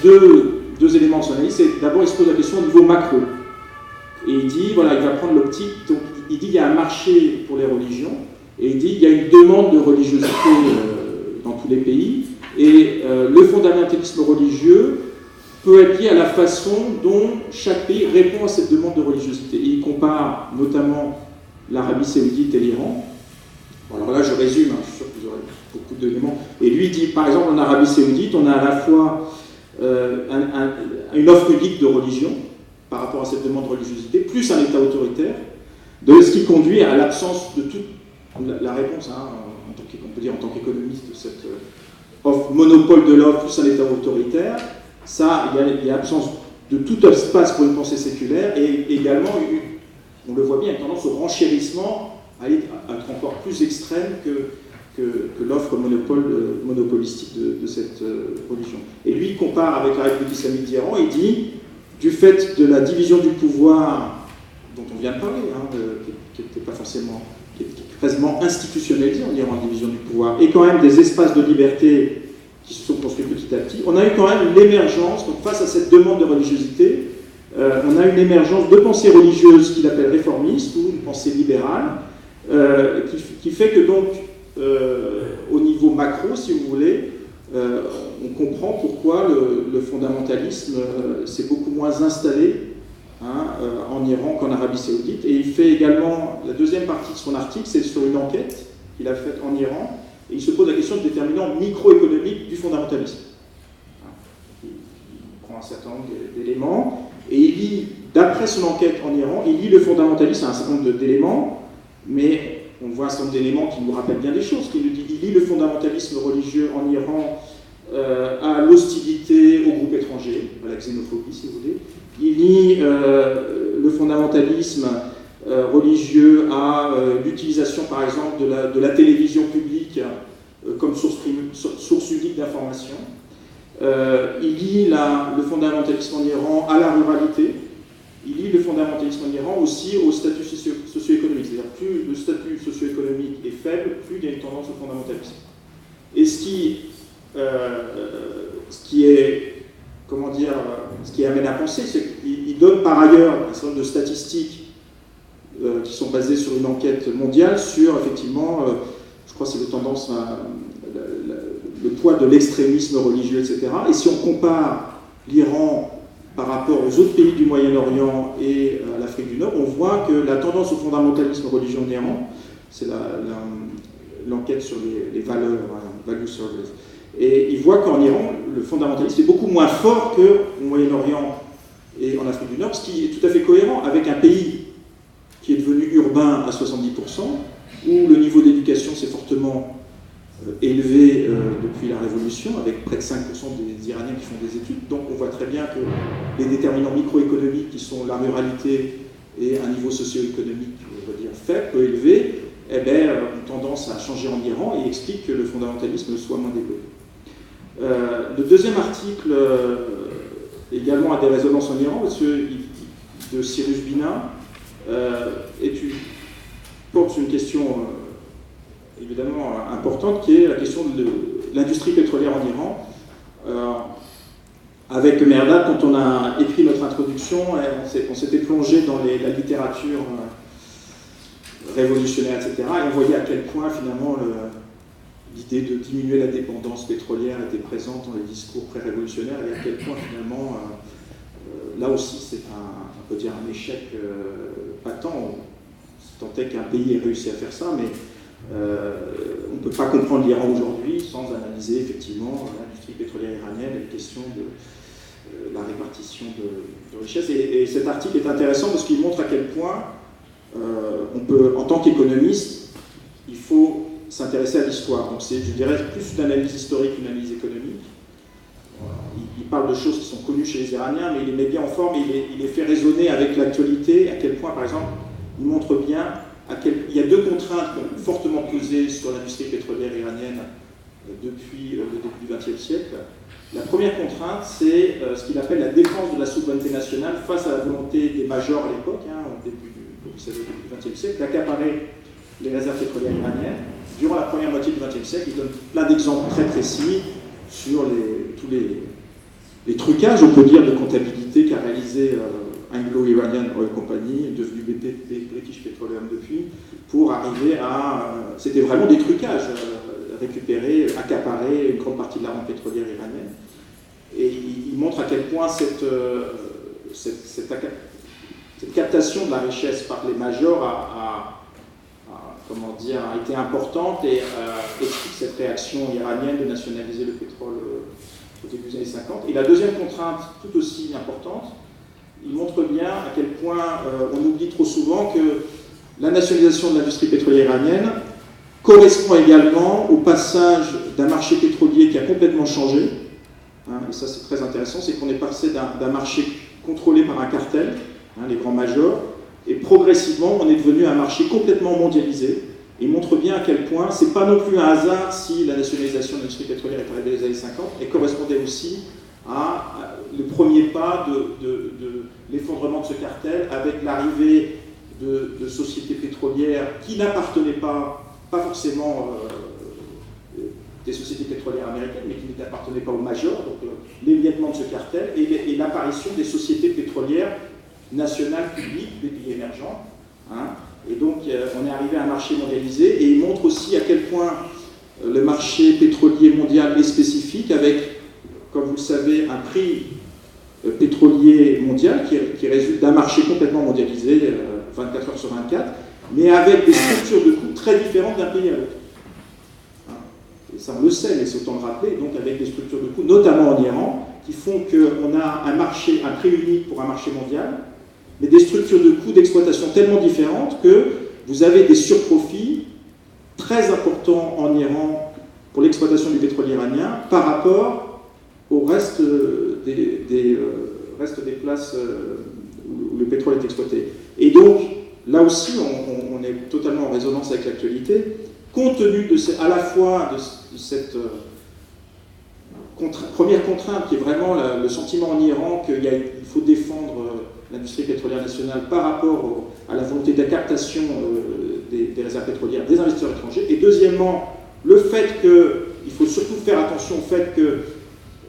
deux éléments de son analyse. D'abord, il se pose la question au niveau macro. Et il dit, voilà, il va prendre l'optique, donc il dit qu'il y a un marché pour les religions, et il dit qu'il y a une demande de religiosité dans tous les pays, et le fondamentalisme religieux peut être lié à la façon dont chaque pays répond à cette demande de religiosité. Et il compare notamment l'Arabie Saoudite et l'Iran. Bon, alors là, je résume, hein, je suis sûr que vous aurez beaucoup d'éléments. Et lui dit, par exemple, en Arabie Saoudite, on a à la fois une offre publique de religion par rapport à cette demande de religiosité, plus un État autoritaire, de ce qui conduit à l'absence de toute la réponse, hein, on peut dire en tant qu'économiste, de cette monopole de l'offre plus un État autoritaire. Ça, il y a absence de tout espace pour une pensée séculaire, et également, on le voit bien, une tendance au renchérissement à être encore plus extrême que l'offre monopolistique de cette religion. Et lui, il compare avec la République islamique d'Iran, il dit, du fait de la division du pouvoir dont on vient de parler, hein, qui n'était pas forcément, qui est quasiment institutionnalisée en Iran, la division du pouvoir, et quand même des espaces de liberté qui se sont construits petit à petit, on a eu quand même l'émergence, donc face à cette demande de religiosité, on a une émergence de pensée religieuse qu'il appelle réformiste, ou une pensée libérale, qui fait que donc, au niveau macro, si vous voulez, on comprend pourquoi le fondamentalisme s'est beaucoup moins installé en Iran qu'en Arabie Saoudite. Et il fait également, la deuxième partie de son article, c'est sur une enquête qu'il a faite en Iran, et il se pose la question de déterminants microéconomiques du fondamentalisme. Il prend un certain nombre d'éléments, et il lit, d'après son enquête en Iran, il lit le fondamentalisme à un certain nombre d'éléments, mais on voit un certain nombre d'éléments qui nous rappellent bien des choses. Il lit le fondamentalisme religieux en Iran à l'hostilité aux groupes étrangers, à la xénophobie si vous voulez. Il lie le fondamentalisme religieux à l'utilisation par exemple de la télévision publique comme source unique d'information. Il lie le fondamentalisme en Iran à la ruralité. Il lie le fondamentalisme en Iran aussi au statut socio-économique. C'est-à-dire plus le statut socio-économique est faible, plus il y a une tendance au fondamentalisme. Et ce qui amène à penser, c'est qu'il donne par ailleurs un certain nombre de statistiques qui sont basées sur une enquête mondiale sur, effectivement, je crois que c'est les tendances, le poids de l'extrémisme religieux, etc. Et si on compare l'Iran par rapport aux autres pays du Moyen-Orient et à l'Afrique du Nord, on voit que la tendance au fondamentalisme religieux en Iran, c'est l'enquête sur les valeurs, value surveys. Et il voit qu'en Iran, le fondamentalisme est beaucoup moins fort qu'au Moyen-Orient et en Afrique du Nord, ce qui est tout à fait cohérent avec un pays qui est devenu urbain à 70%, où le niveau d'éducation s'est fortement élevé depuis la Révolution, avec près de 5% des Iraniens qui font des études. Donc on voit très bien que les déterminants microéconomiques, qui sont la ruralité et un niveau socio-économique, on va dire, faible, peu élevé, ont tendance à changer en Iran et expliquent que le fondamentalisme soit moins développé. Le deuxième article également a des résonances en Iran, parce que de Cyrus Bina porte sur une question évidemment importante, qui est la question de l'industrie pétrolière en Iran. Avec Mehrdad, quand on a écrit notre introduction, on s'était plongé dans la littérature révolutionnaire, etc. Et on voyait à quel point finalement l'idée de diminuer la dépendance pétrolière était présente dans les discours pré-révolutionnaires, et à quel point finalement, là aussi c'est on peut dire un échec patent, tant est qu'un pays ait réussi à faire ça, mais on ne peut pas comprendre l'Iran aujourd'hui sans analyser effectivement l'industrie pétrolière iranienne et les questions de la répartition de richesses. Et cet article est intéressant parce qu'il montre à quel point on peut, en tant qu'économiste, il faut s'intéresser à l'histoire. Donc c'est, je dirais, plus une analyse historique qu'une analyse économique. Il parle de choses qui sont connues chez les Iraniens, mais il les met bien en forme, et il les fait résonner avec l'actualité, à quel point, par exemple, il montre bien il y a deux contraintes qui ont fortement pesé sur l'industrie pétrolière iranienne depuis le début du XXe siècle. La première contrainte, c'est ce qu'il appelle la défense de la souveraineté nationale face à la volonté des majors à l'époque, au début du XXe siècle, d'accaparer les réserves pétrolières iraniennes. Durant la première moitié du XXe siècle, il donne plein d'exemples très précis sur tous les trucages, on peut dire, de comptabilité qu'a réalisé Anglo-Iranian Oil Company, devenu BP, British Petroleum depuis, pour arriver à... C'était vraiment des trucages, récupérer, accaparer une grande partie de la rente pétrolière iranienne. Et il montre à quel point cette captation de la richesse par les majors a été importante et explique cette réaction iranienne de nationaliser le pétrole au début des années 50. Et la deuxième contrainte, tout aussi importante, il montre bien à quel point on oublie trop souvent que la nationalisation de l'industrie pétrolière iranienne correspond également au passage d'un marché pétrolier qui a complètement changé. Et ça c'est très intéressant, c'est qu'on est passé d'un marché contrôlé par un cartel, les grands majors, et progressivement on est devenu un marché complètement mondialisé. Et il montre bien à quel point c'est pas non plus un hasard si la nationalisation de l'industrie pétrolière est arrivée dans les années 50 et correspondait aussi à le premier pas de l'effondrement de ce cartel, avec l'arrivée de sociétés pétrolières qui n'appartenaient pas forcément des sociétés pétrolières américaines, mais qui n'appartenaient pas aux majors, donc l'émiettement de ce cartel et l'apparition des sociétés pétrolières nationales publiques des pays émergents. Et donc on est arrivé à un marché mondialisé, et il montre aussi à quel point le marché pétrolier mondial est spécifique, avec, comme vous le savez, un prix pétrolier mondial qui résulte d'un marché complètement mondialisé, 24 heures sur 24, mais avec des structures de coûts très différentes d'un pays à l'autre. Et ça, on le sait, mais c'est autant le rappeler, donc avec des structures de coûts, notamment en Iran, qui font qu'on a un marché, un prix unique pour un marché mondial, mais des structures de coûts d'exploitation tellement différentes que vous avez des surprofits très importants en Iran pour l'exploitation du pétrole iranien par rapport au reste des places où le pétrole est exploité. Et donc, là aussi, on est totalement en résonance avec l'actualité, compte tenu à la fois de cette première contrainte qui est vraiment le sentiment en Iran qu'il faut défendre l'industrie pétrolière nationale par rapport à la volonté de captation des réserves pétrolières des investisseurs étrangers, et deuxièmement, le fait qu'il faut surtout faire attention au fait que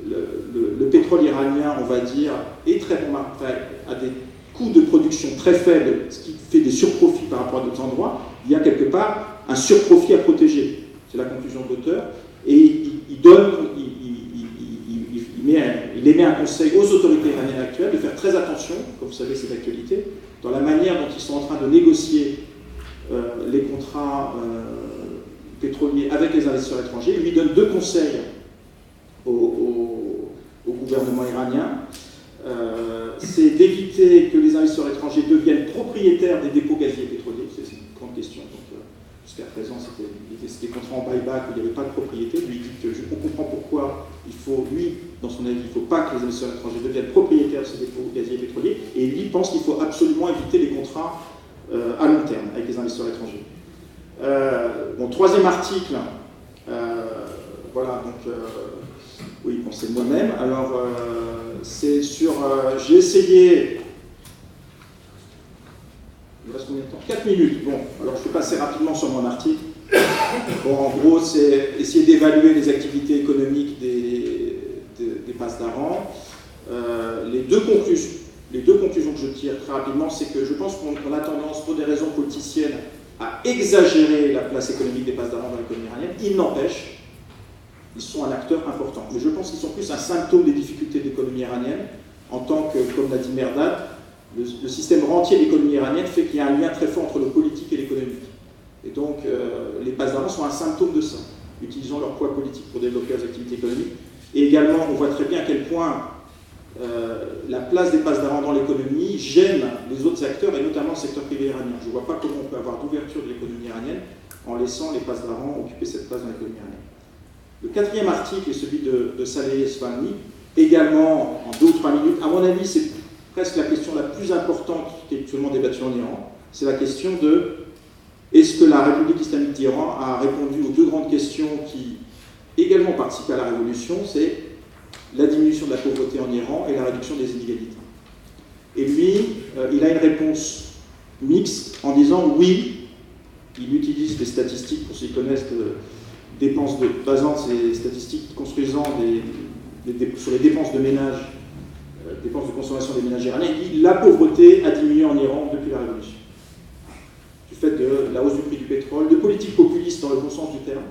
le pétrole iranien, on va dire, est très bon, a des coûts de production très faibles, ce qui fait des surprofits par rapport à d'autres endroits. Il y a quelque part un surprofit à protéger. C'est la conclusion de l'auteur. Et il émet un conseil aux autorités iraniennes actuelles de faire très attention, comme vous savez c'est d'actualité, dans la manière dont ils sont en train de négocier les contrats pétroliers avec les investisseurs étrangers. Il lui donne 2 conseils au gouvernement iranien. C'est d'éviter que les investisseurs étrangers deviennent propriétaires des dépôts gaziers et pétroliers. C'est une grande question. Jusqu'à présent, c'était des contrats en buyback où il n'y avait pas de propriété. Lui dit que on comprend pourquoi il faut, lui, dans son avis, il ne faut pas que les investisseurs étrangers deviennent propriétaires de ces dépôts gaziers et pétroliers. Et lui pense qu'il faut absolument éviter les contrats à long terme avec les investisseurs étrangers. Mon 3e article, voilà, donc, oui, bon, c'est moi-même. Alors, c'est sur. J'ai essayé. Il reste combien de temps ? 4 minutes. Bon, alors je vais passer rapidement sur mon article. Bon, en gros, c'est essayer d'évaluer les activités économiques des passes d'Aran. Les deux conclusions que je tire très rapidement, c'est que je pense qu'on a tendance, pour des raisons politiciennes, à exagérer la place économique des passes d'Aran dans l'économie iranienne. Il n'empêche, ils sont un acteur important. Mais je pense qu'ils sont plus un symptôme des difficultés de l'économie iranienne, en tant que, comme l'a dit Mehrdad, le système rentier de l'économie iranienne fait qu'il y a un lien très fort entre le politique et l'économique. Et donc, les passes d'Aran sont un symptôme de ça, utilisant leur poids politique pour développer leurs activités économiques. Et également, on voit très bien à quel point la place des passes d'Aran dans l'économie gêne les autres acteurs, et notamment le secteur privé iranien. Je ne vois pas comment on peut avoir d'ouverture de l'économie iranienne en laissant les passes d'Aran occuper cette place dans l'économie iranienne. Le 4e article est celui de Saleh Esfahani, également en 2 ou 3 minutes. À mon avis, c'est presque la question la plus importante qui est actuellement débattue en Iran. C'est la question de est-ce que la République islamique d'Iran a répondu aux 2 grandes questions qui également participent à la révolution, c'est la diminution de la pauvreté en Iran et la réduction des inégalités. Et lui, il a une réponse mixte en disant oui, il utilise des statistiques pour ceux qui connaissent dépenses basant ses statistiques construisant sur les dépenses de ménage, dépenses de consommation des ménages iraniens. Il dit la pauvreté a diminué en Iran depuis la révolution. Du fait de la hausse du prix du pétrole, de politiques populistes dans le bon sens du terme,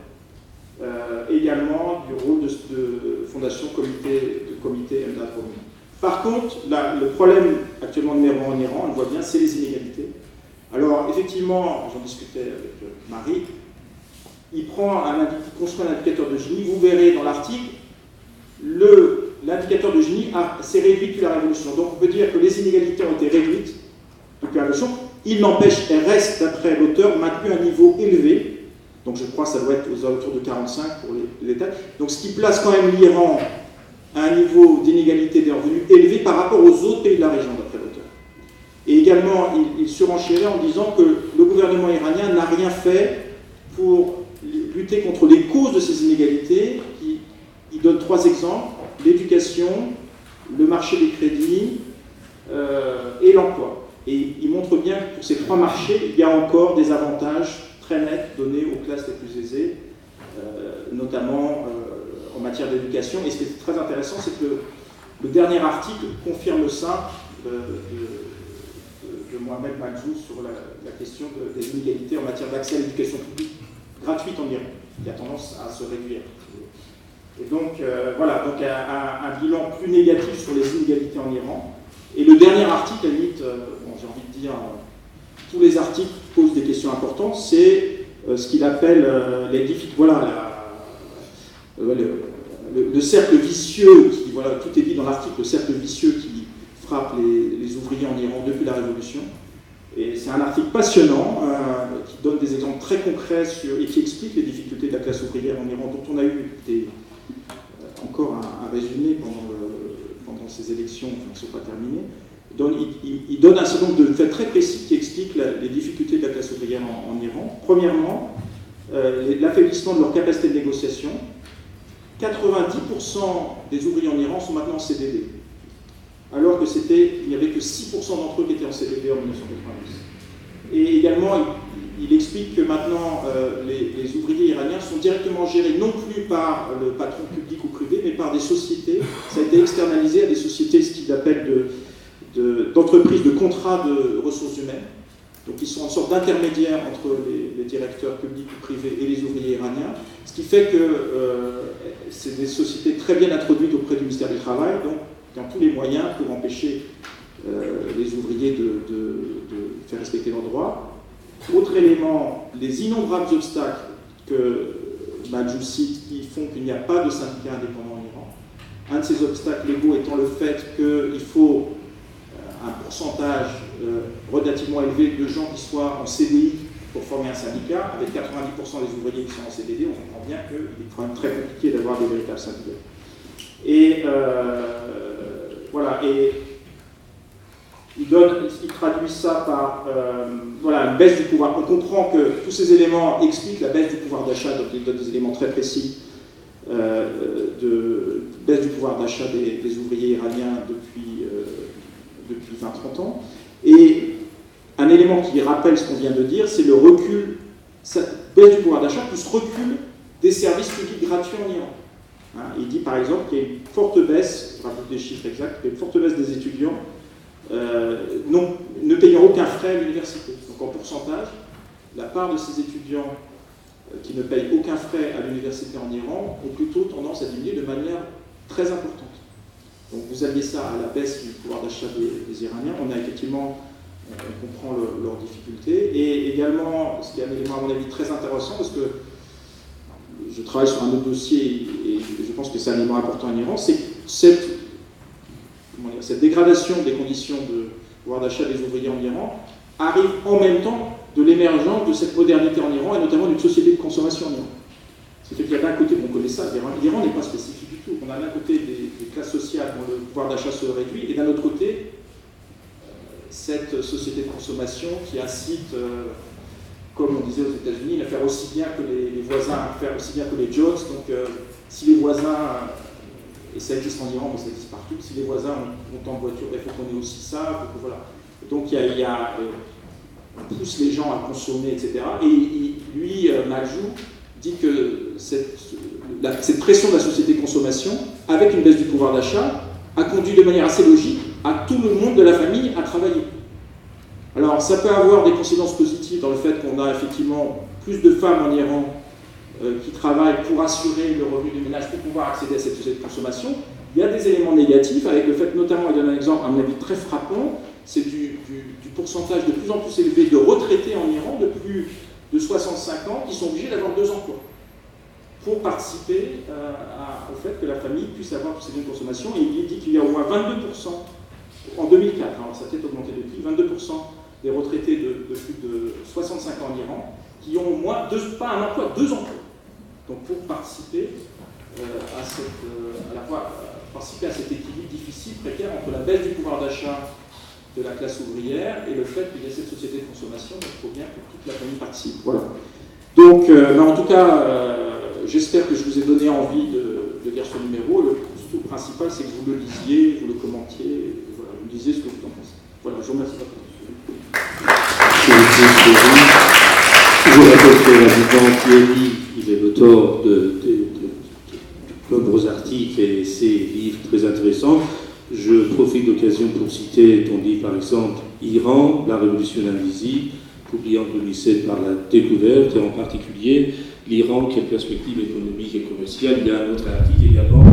également du rôle de fondation comité Emdad Romi. Par contre, le problème actuellement numéro 1 en Iran, on le voit bien, c'est les inégalités. Alors effectivement, j'en discutais avec Marie, il construit un indicateur de Gini. Vous verrez dans l'article, l'indicateur de Gini s'est réduit depuis la Révolution. Donc on peut dire que les inégalités ont été réduites depuis la Révolution. Il n'empêche, elles restent, d'après l'auteur, maintenues à un niveau élevé. Donc je crois que ça doit être aux alentours de 45 pour l'État. Donc ce qui place quand même l'Iran à un niveau d'inégalité des revenus élevé par rapport aux autres pays de la région, d'après l'auteur. Et également, il surenchérait en disant que le gouvernement iranien n'a rien fait pour lutter contre les causes de ces inégalités. Il donne 3 exemples, l'éducation, le marché des crédits et l'emploi. Et il montre bien que pour ces 3 marchés, il y a encore des avantages très nets donnés aux classes les plus aisées, notamment en matière d'éducation. Et ce qui est très intéressant, c'est que le dernier article confirme ça de Mohamed Magzouz sur la question des inégalités en matière d'accès à l'éducation publique gratuite en Iran, qui a tendance à se réduire. Et donc, voilà, donc un bilan plus négatif sur les inégalités en Iran. Et le dernier article, à la limite, bon, j'ai envie de dire, tous les articles posent des questions importantes, c'est ce qu'il appelle les difficultés, voilà, le cercle vicieux, qui, voilà, tout est dit dans l'article, le cercle vicieux qui frappe les ouvriers en Iran depuis la Révolution. Et c'est un article passionnant, qui donne des exemples très concrets et qui explique les difficultés de la classe ouvrière en Iran, dont on a eu encore un résumé pendant ces élections qui ne sont pas terminées. Il donne un certain nombre de faits très précis qui expliquent les difficultés de la classe ouvrière en Iran. Premièrement, l'affaiblissement de leur capacité de négociation. 90% des ouvriers en Iran sont maintenant en CDD, alors que il n'y avait que 6% d'entre eux qui étaient en CDD en 1990. Et également, il explique que maintenant, les ouvriers iraniens sont directement gérés non plus par le patron public ou privé, mais par des sociétés. Ça a été externalisé à des sociétés, ce qu'il appelle d'entreprises de contrats de ressources humaines. Donc ils sont en sorte d'intermédiaire entre les directeurs publics ou privés et les ouvriers iraniens, ce qui fait que c'est des sociétés très bien introduites auprès du ministère du Travail, donc dans tous les moyens pour empêcher les ouvriers de faire respecter leurs droits. Autre élément, les innombrables obstacles que Maljou cite qui font qu'il n'y a pas de syndicat indépendant en Iran. Un de ces obstacles légaux étant le fait qu'il faut un pourcentage relativement élevé de gens qui soient en CDI pour former un syndicat. Avec 90% des ouvriers qui sont en CDD, on comprend bien qu'il est quand même très compliqué d'avoir des véritables syndicats. Et voilà, et il traduit ça par voilà, une baisse du pouvoir. On comprend que tous ces éléments expliquent la baisse du pouvoir d'achat, donc il donne des éléments très précis de baisse du pouvoir d'achat des ouvriers iraniens depuis 20-30 ans. Et un élément qui rappelle ce qu'on vient de dire, c'est le recul, baisse du pouvoir d'achat plus recul des services publics gratuits en Iran. Hein, il dit par exemple qu'il y a une forte baisse, je rajoute des chiffres exacts, il y a une forte baisse des étudiants ne payant aucun frais à l'université. Donc en pourcentage, la part de ces étudiants qui ne payent aucun frais à l'université en Iran ont plutôt tendance à diminuer de manière très importante. Donc vous aviez ça à la baisse du pouvoir d'achat des Iraniens. On a effectivement, on comprend leurs difficultés. Et également, ce qui est un élément à mon avis très intéressant, parce que je travaille sur un autre dossier et je pense que c'est un élément important en Iran, c'est cette dégradation des conditions de pouvoir d'achat des ouvriers en Iran arrive en même temps de l'émergence de cette modernité en Iran et notamment d'une société de consommation en Iran. C'est-à-dire qu'il y a d'un côté, on connaît ça, l'Iran n'est pas spécifique du tout. On a d'un côté des classes sociales dont le pouvoir d'achat se réduit et d'un autre côté, cette société de consommation qui incite, comme on disait aux États-Unis, à faire aussi bien que les voisins, à faire aussi bien que les Jones. Donc si les voisins, et ça existe en Iran, mais ça existe partout, si les voisins ont tant de voitures, il faut qu'on ait aussi ça. Voilà. Donc on pousse les gens à consommer, etc. Et lui, Maljou, dit que cette pression de la société de consommation, avec une baisse du pouvoir d'achat, a conduit de manière assez logique à tout le monde de la famille à travailler. Alors, ça peut avoir des conséquences positives dans le fait qu'on a effectivement plus de femmes en Iran qui travaillent pour assurer le revenu du ménage, pour pouvoir accéder à cette société de consommation. Il y a des éléments négatifs, avec le fait, notamment, il donne un exemple, à mon avis très frappant, c'est du pourcentage de plus en plus élevé de retraités en Iran de plus de 65 ans qui sont obligés d'avoir 2 emplois pour participer au fait que la famille puisse avoir cette de consommation. Et il dit qu'il y a au moins 22%, en 2004, alors ça a peut-être augmenté depuis, 22% des retraités de plus de 65 ans en Iran qui ont au moins pas un emploi, 2 emplois. Donc pour participer participer à cet équilibre difficile, précaire entre la baisse du pouvoir d'achat de la classe ouvrière et le fait qu'il y ait cette société de consommation, donc il faut bien que toute la famille participe. Voilà. Donc, en tout cas, j'espère que je vous ai donné envie de lire ce numéro. Le principal, c'est que vous le lisiez, vous le commentiez, et voilà, vous disiez ce que vous en pensez. Voilà, je vous remercie de votre attention. Je rappelle que l'habitant Thierry, il est l'auteur de nombreux articles et ses livres très intéressants. Je profite de l'occasion pour citer ton livre, par exemple, Iran, la révolution invisible, publié en 2007 par La Découverte, et en particulier l'Iran, quelles perspectives économiques et commerciales. Il y a un autre article également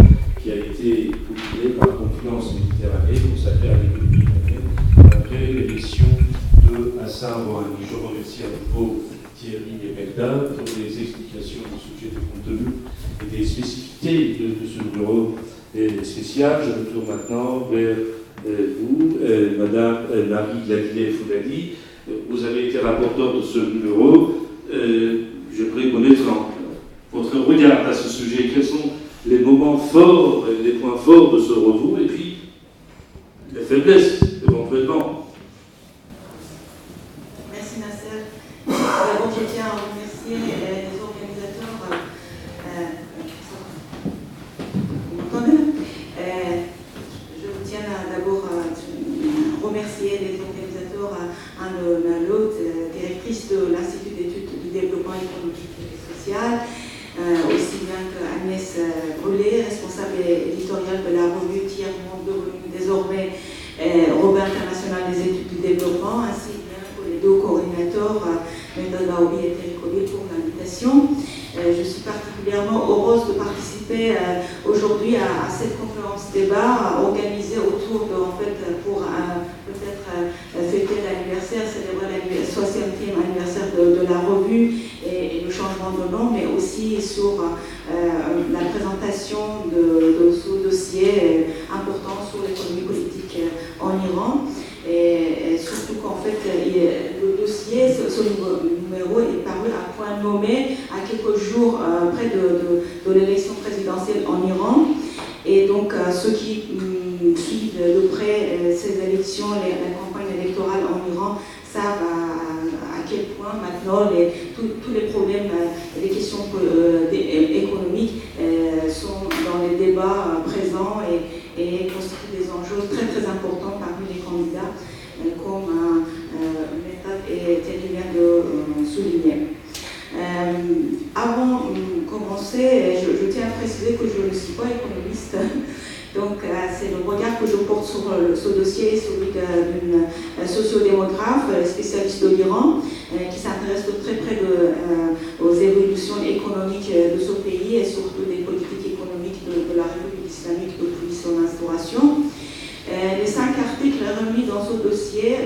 qui a été publié par Confluence Méditerranée, consacré à l'économie iranienne, après l'élection de Hassan Rouhani. Je remercie à nouveau Thierry et Melda pour les explications du sujet du contenu et des spécificités de ce numéro spécial. Je me tourne maintenant vers vous, Madame Marie Ladillet-Fouladi. Vous avez été rapporteur de ce numéro. J'aimerais connaître votre regard à ce sujet. Quels sont les moments forts, les points forts de ce revue, et puis les faiblesses, éventuellement. Merci Nasser. D'abord, je tiens à remercier les organisateurs. Vous m'entendez? Je tiens d'abord à remercier les organisateurs, Anne Lot, directrice de l'Institut d'études du développement économique et social, aussi bien qu'Agnès Brûlé, responsable éditoriale de la revue Tiers-Monde, devenue désormais Robert International des études du développement, ainsi bien que les deux coordinateurs, Mendel Baobi et Thierry Collier, pour l'invitation. Je suis particulièrement heureuse de participer aujourd'hui à cette conférence débat organisée autour de, en fait, pour peut-être fêter l'anniversaire, célébrer le 60e anniversaire de la revue et le changement de nom, mais aussi sur la présentation de ce dossier important sur l'économie politique en Iran. Et surtout qu'en fait, le dossier, ce numéro est paru à point nommé à quelques jours près de l'élection présidentielle en Iran. Et donc, ceux qui suivent de près ces élections, la campagne électorale en Iran, savent à quel point maintenant tous les problèmes, les questions économiques sont dans les débats présents et constituent des enjeux très très importants parmi les candidats, comme Meta et Thierry vient de souligner. Avant de commencer, je tiens à préciser que je ne suis pas économiste. Donc, c'est le regard que je porte sur ce dossier, celui d'une sociodémographe, spécialiste de l'Iran, qui s'intéresse de très près aux évolutions économiques de ce pays et surtout des politiques économiques de la République islamique depuis son instauration. Les 5 articles remis dans ce dossier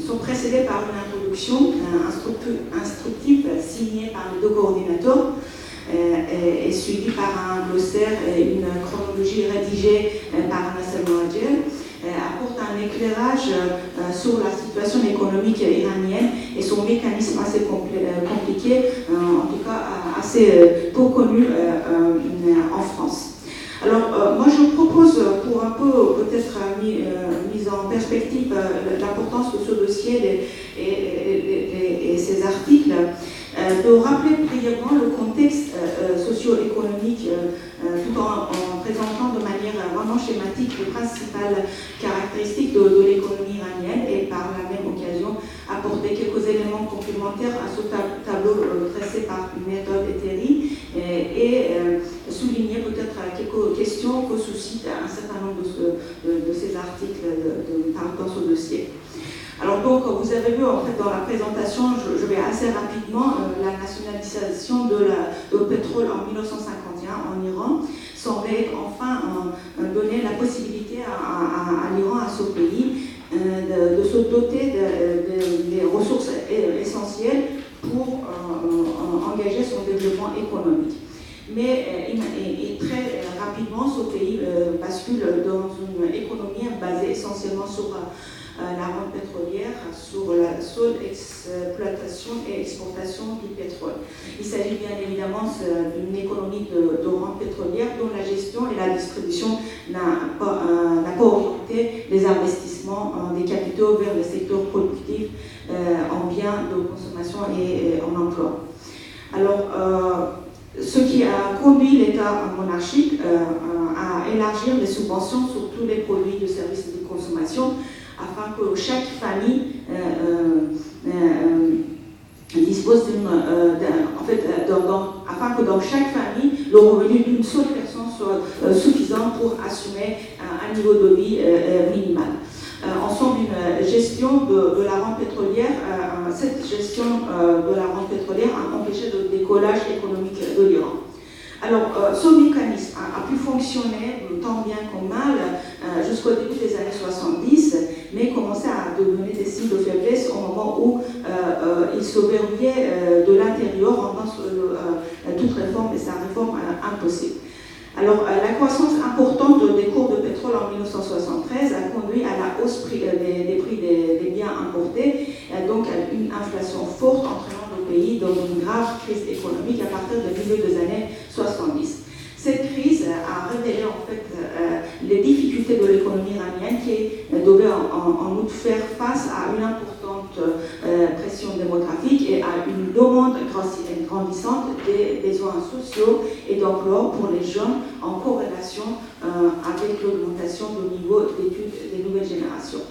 sont précédés par une introduction instructive signée par les deux coordinateurs et suivie par un glossaire et une chronologie rédigée par Nasser Moadjel, apporte un éclairage sur la situation économique iranienne et son mécanisme assez compliqué, en tout cas assez peu connu en France. Alors, moi je propose, pour un peu peut-être mise en perspective l'importance de ce dossier et ces articles, de rappeler brièvement le contexte socio-économique tout en présentant de manière vraiment schématique les principales caractéristiques de l'économie iranienne et par la même occasion apporter quelques éléments complémentaires à ce tableau tracé par Méthode et Thierry et souligner peut-être quelques questions que suscite un certain nombre de ces articles dans ce dossier. Alors donc, vous avez vu en fait dans la présentation, je vais assez rapidement, la nationalisation de pétrole en 1951 en Iran semblait enfin donner la possibilité à l'Iran, à ce pays, de se doter des ressources essentielles pour engager son développement économique. Mais très rapidement, ce pays bascule dans une économie basée essentiellement sur la rente pétrolière, sur la seule exploitation et exportation du pétrole. Il s'agit bien évidemment d'une économie de rente pétrolière dont la gestion et la distribution n'a pas orienté les investissements des capitaux vers les secteurs productifs en biens de consommation et en emploi. Alors, ce qui a conduit l'État monarchique à élargir les subventions sur tous les produits de services de consommation afin que chaque famille dispose afin que dans chaque famille, le revenu d'une seule personne soit suffisant pour assumer un niveau de vie minimal. En somme, une gestion de la rente pétrolière, cette gestion de la rente pétrolière a empêché le décollage économique de l'Iran. Alors, ce mécanisme a pu fonctionner tant bien que mal jusqu'au début des années 70, mais commençait à devenir des signes de faiblesse au moment où il se verrouillait de l'intérieur, rendant toute réforme et sa réforme impossible. Alors, la croissance importante des cours de pétrole en 1973 a conduit à la hausse des prix des biens importés, et donc à une inflation forte entraînant le pays dans une grave crise économique à partir du milieu des années 70. Cette crise a révélé en fait les difficultés de l'économie iranienne qui devait en outre faire face à une importante pression démographique et à une demande grandissante des besoins sociaux et d'emploi pour les jeunes en corrélation avec l'augmentation du niveau d'études des nouvelles générations.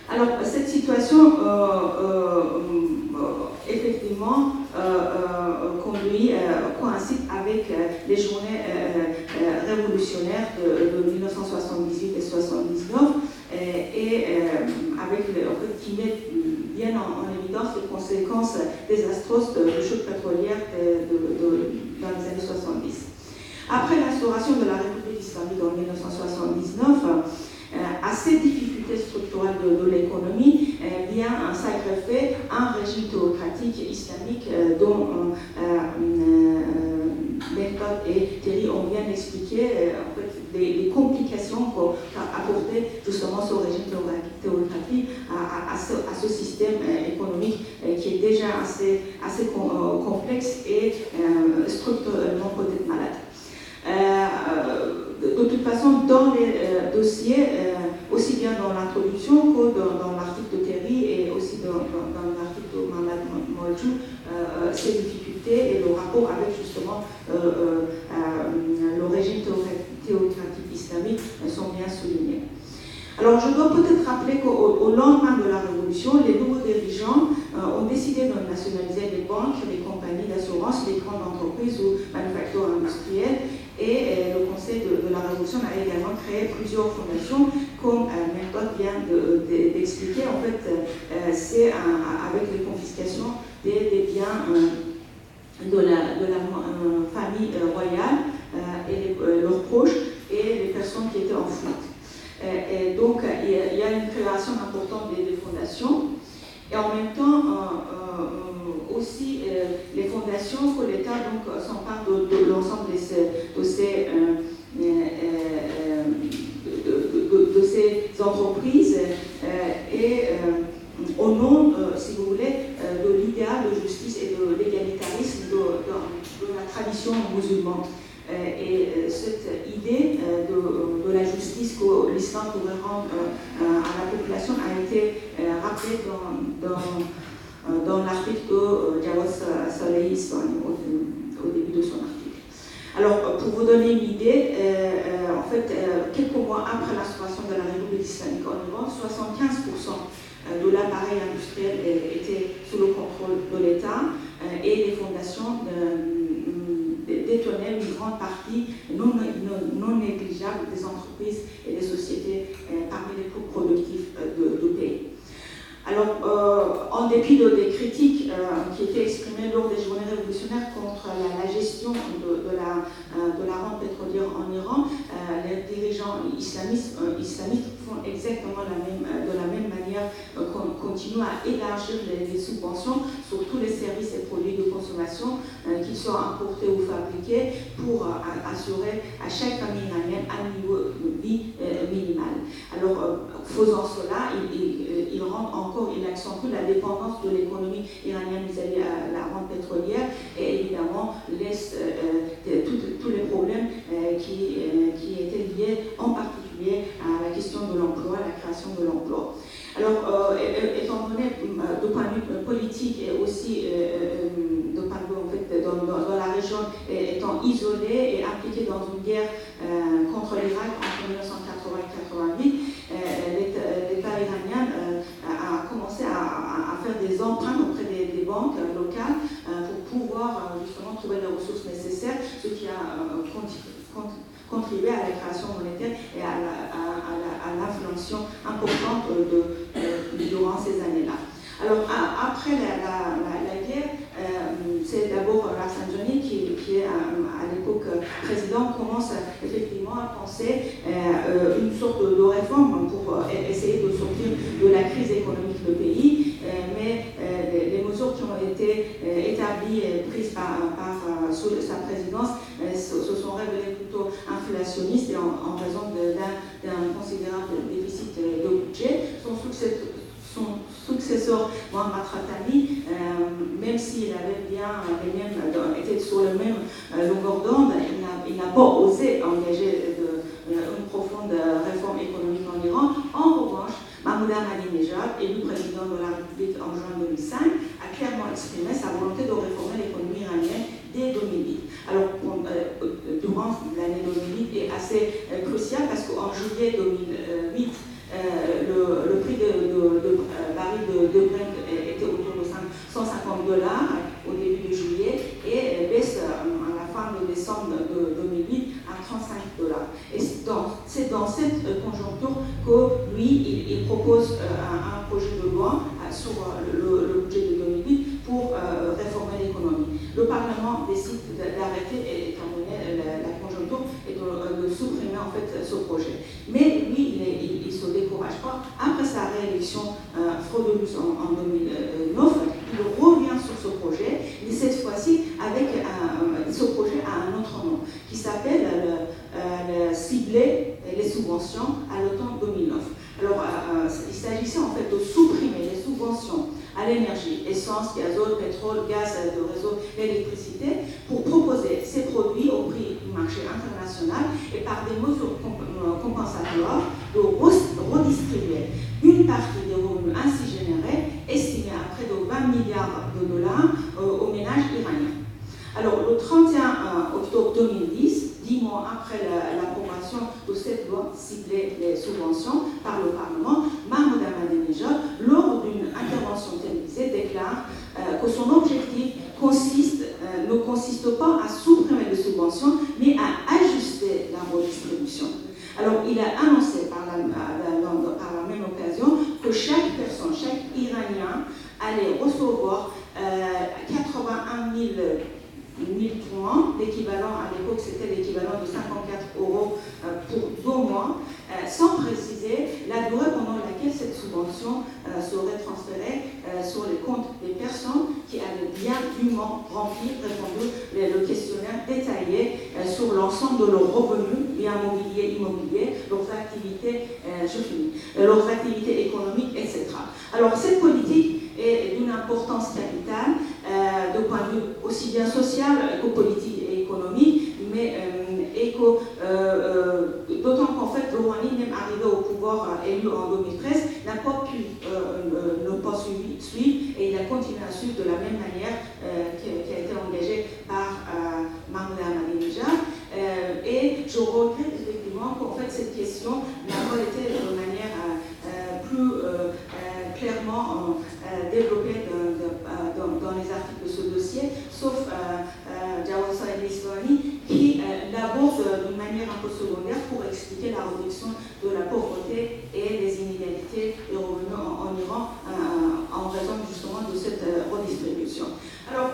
Alors, cette situation, effectivement, coïncide avec les journées révolutionnaires de 1978 et 1979, et avec qui mettent bien en évidence les conséquences désastreuses du choc pétrolier dans les années 70. Après l'instauration de la République islamique en 1979, à ces difficultés structurelles de l'économie vient s'aggraver un régime théocratique islamique dont Bertolt et Thierry ont bien expliqué en fait, les complications qu'a apporté justement ce régime théocratique à ce système économique qui est déjà assez complexe et structurellement peut-être malade. De toute façon, dans les dossiers, aussi bien dans l'introduction que dans l'article de Thierry et aussi dans l'article de Mohamed Moldjou, ces difficultés et le rapport avec justement le régime théocratique islamique sont bien soulignés. Alors, je dois peut-être rappeler qu'au lendemain de la Révolution, les nouveaux dirigeants ont décidé de nationaliser les banques, les compagnies d'assurance, les grandes entreprises ou manufactures industrielles. Et le Conseil de la Révolution a également créé plusieurs fondations, comme Mertot vient d'expliquer. En fait, c'est avec les confiscations des biens de la famille royale et leurs proches et les personnes qui étaient en fuite. Et donc, il y a une création importante des fondations. Et en même temps, aussi, les fondations que l'État s'empare de l'ensemble de ces entreprises et au nom, si vous voulez, de l'idéal de justice et de l'égalitarisme de la tradition musulmane. Et cette idée de la justice que l'islam pourrait rendre à la population a été rappelée dans l'article de Jawad Salehi au début de son article. Alors, pour vous donner une idée, en fait, quelques mois après l'instauration de la République islamique en Iran, 75% de l'appareil industriel était sous le contrôle de l'État et les fondations détenaient une grande partie non négligeable des entreprises et des sociétés parmi les plus productifs du pays. Alors, en dépit des critiques qui étaient exprimées lors des journées révolutionnaires contre la gestion de la rente pétrolière en Iran, les dirigeants islamistes font exactement de la même manière, continuent à élargir les subventions sur tous les services et produits de consommation, qu'ils soient importés ou fabriqués, pour assurer à chaque famille iranienne un niveau de vie minimal. Alors, faisant cela, il accentue la dépendance de l'économie iranienne vis-à-vis de la rente pétrolière et évidemment laisse tous les problèmes qui étaient liés en particulier à la question de l'emploi, à la création de l'emploi. Alors, étant donné de point de vue politique et aussi de point de vue en fait, dans la région étant isolée et impliquée dans une guerre contre l'Irak entre 1980 et 1988, l'État iranien a commencé à faire des emprunts auprès des banques locales pour pouvoir justement trouver les ressources nécessaires, ce qui a contribué à la création monétaire et à l'inflation importante durant ces années-là. Alors, après la guerre, c'est d'abord Rafsanjani qui est à l'époque président, commence effectivement à penser une sorte de réforme pour essayer de sortir de la crise économique du pays, mais les mesures qui ont été établies et prises sous sa présidence se sont révélées plutôt inflationnistes et en raison d'un considérable déficit de budget. Son successeur, Mohamed Khatami, même s'il avait bien été sur le même longueur d'onde, il n'a pas osé engager une profonde réforme économique en Iran. En revanche, Mahmoud Ahmadinejad, élu président de la République en juin 2005, a clairement exprimé sa volonté de réformer l'économie iranienne dès 2008. Alors, durant l'année 2008 est assez crucial parce qu'en juillet 2008, le prix de baril de Brent était autour de $150 au début de juillet et baisse à la fin de décembre 2008 à $35. Et c'est dans cette conjoncture que lui, il propose un projet de loi sur le budget de 2008 pour réformer l'économie. Le Parlement décide d'arrêter, étant donné la conjoncture, et de supprimer en fait ce projet. Mais lui, il ne se décourage pas. Après sa réélection frauduleuse en 2009, il revient sur ce projet, mais cette fois-ci avec ce projet a un autre nom, qui s'appelle cibler les subventions à l'automne 2009. Alors, il s'agissait en fait de supprimer les subventions à l'énergie, essence, gazole, pétrole, gaz de réseau, l'électricité, pour proposer ces produits au prix du marché international et par des mesures compensatoires de redistribuer une partie des revenus ainsi générés, estimés à près de $20 milliards aux ménages iraniens. Alors, le 31 octobre 2010, 10 mois après l'approbation de cette loi ciblée les subventions par le Parlement, Mahmoud Ahmadinejad, lors d'une intervention télévisée, déclare que son objectif ne consiste pas à supprimer les subventions, mais à ajuster la redistribution. Alors, il a annoncé par la même occasion que chaque personne, chaque Iranien, allait recevoir 81 000 points, l'équivalent à l'époque c'était l'équivalent de 54 € pour 2 mois, sans préciser la durée pendant laquelle cette subvention serait transférée sur les comptes des personnes qui avaient bien dûment répondu le questionnaire détaillé sur l'ensemble de leurs revenus, biens mobiliers, immobiliers, leurs activités, leurs activités économiques, etc. Alors cette politique est d'une importance capitale de point de vue aussi bien social que politique et économique, mais d'autant qu'en fait Rouhani, même arrivé au pouvoir élu en 2013, n'a pas pu ne pas suivre et il a continué à suivre de la même manière qui a été engagée par Mahmoud Ahmadinejad. Et je regrette effectivement qu'en fait cette question n'a pas été de manière plus clairement développée dans les articles de ce dossier, sauf Jawad Saïd Isfahani qui l'aborde d'une manière un peu secondaire pour expliquer la réduction de la pauvreté et des inégalités de revenus en Iran en raison justement de cette redistribution. Alors,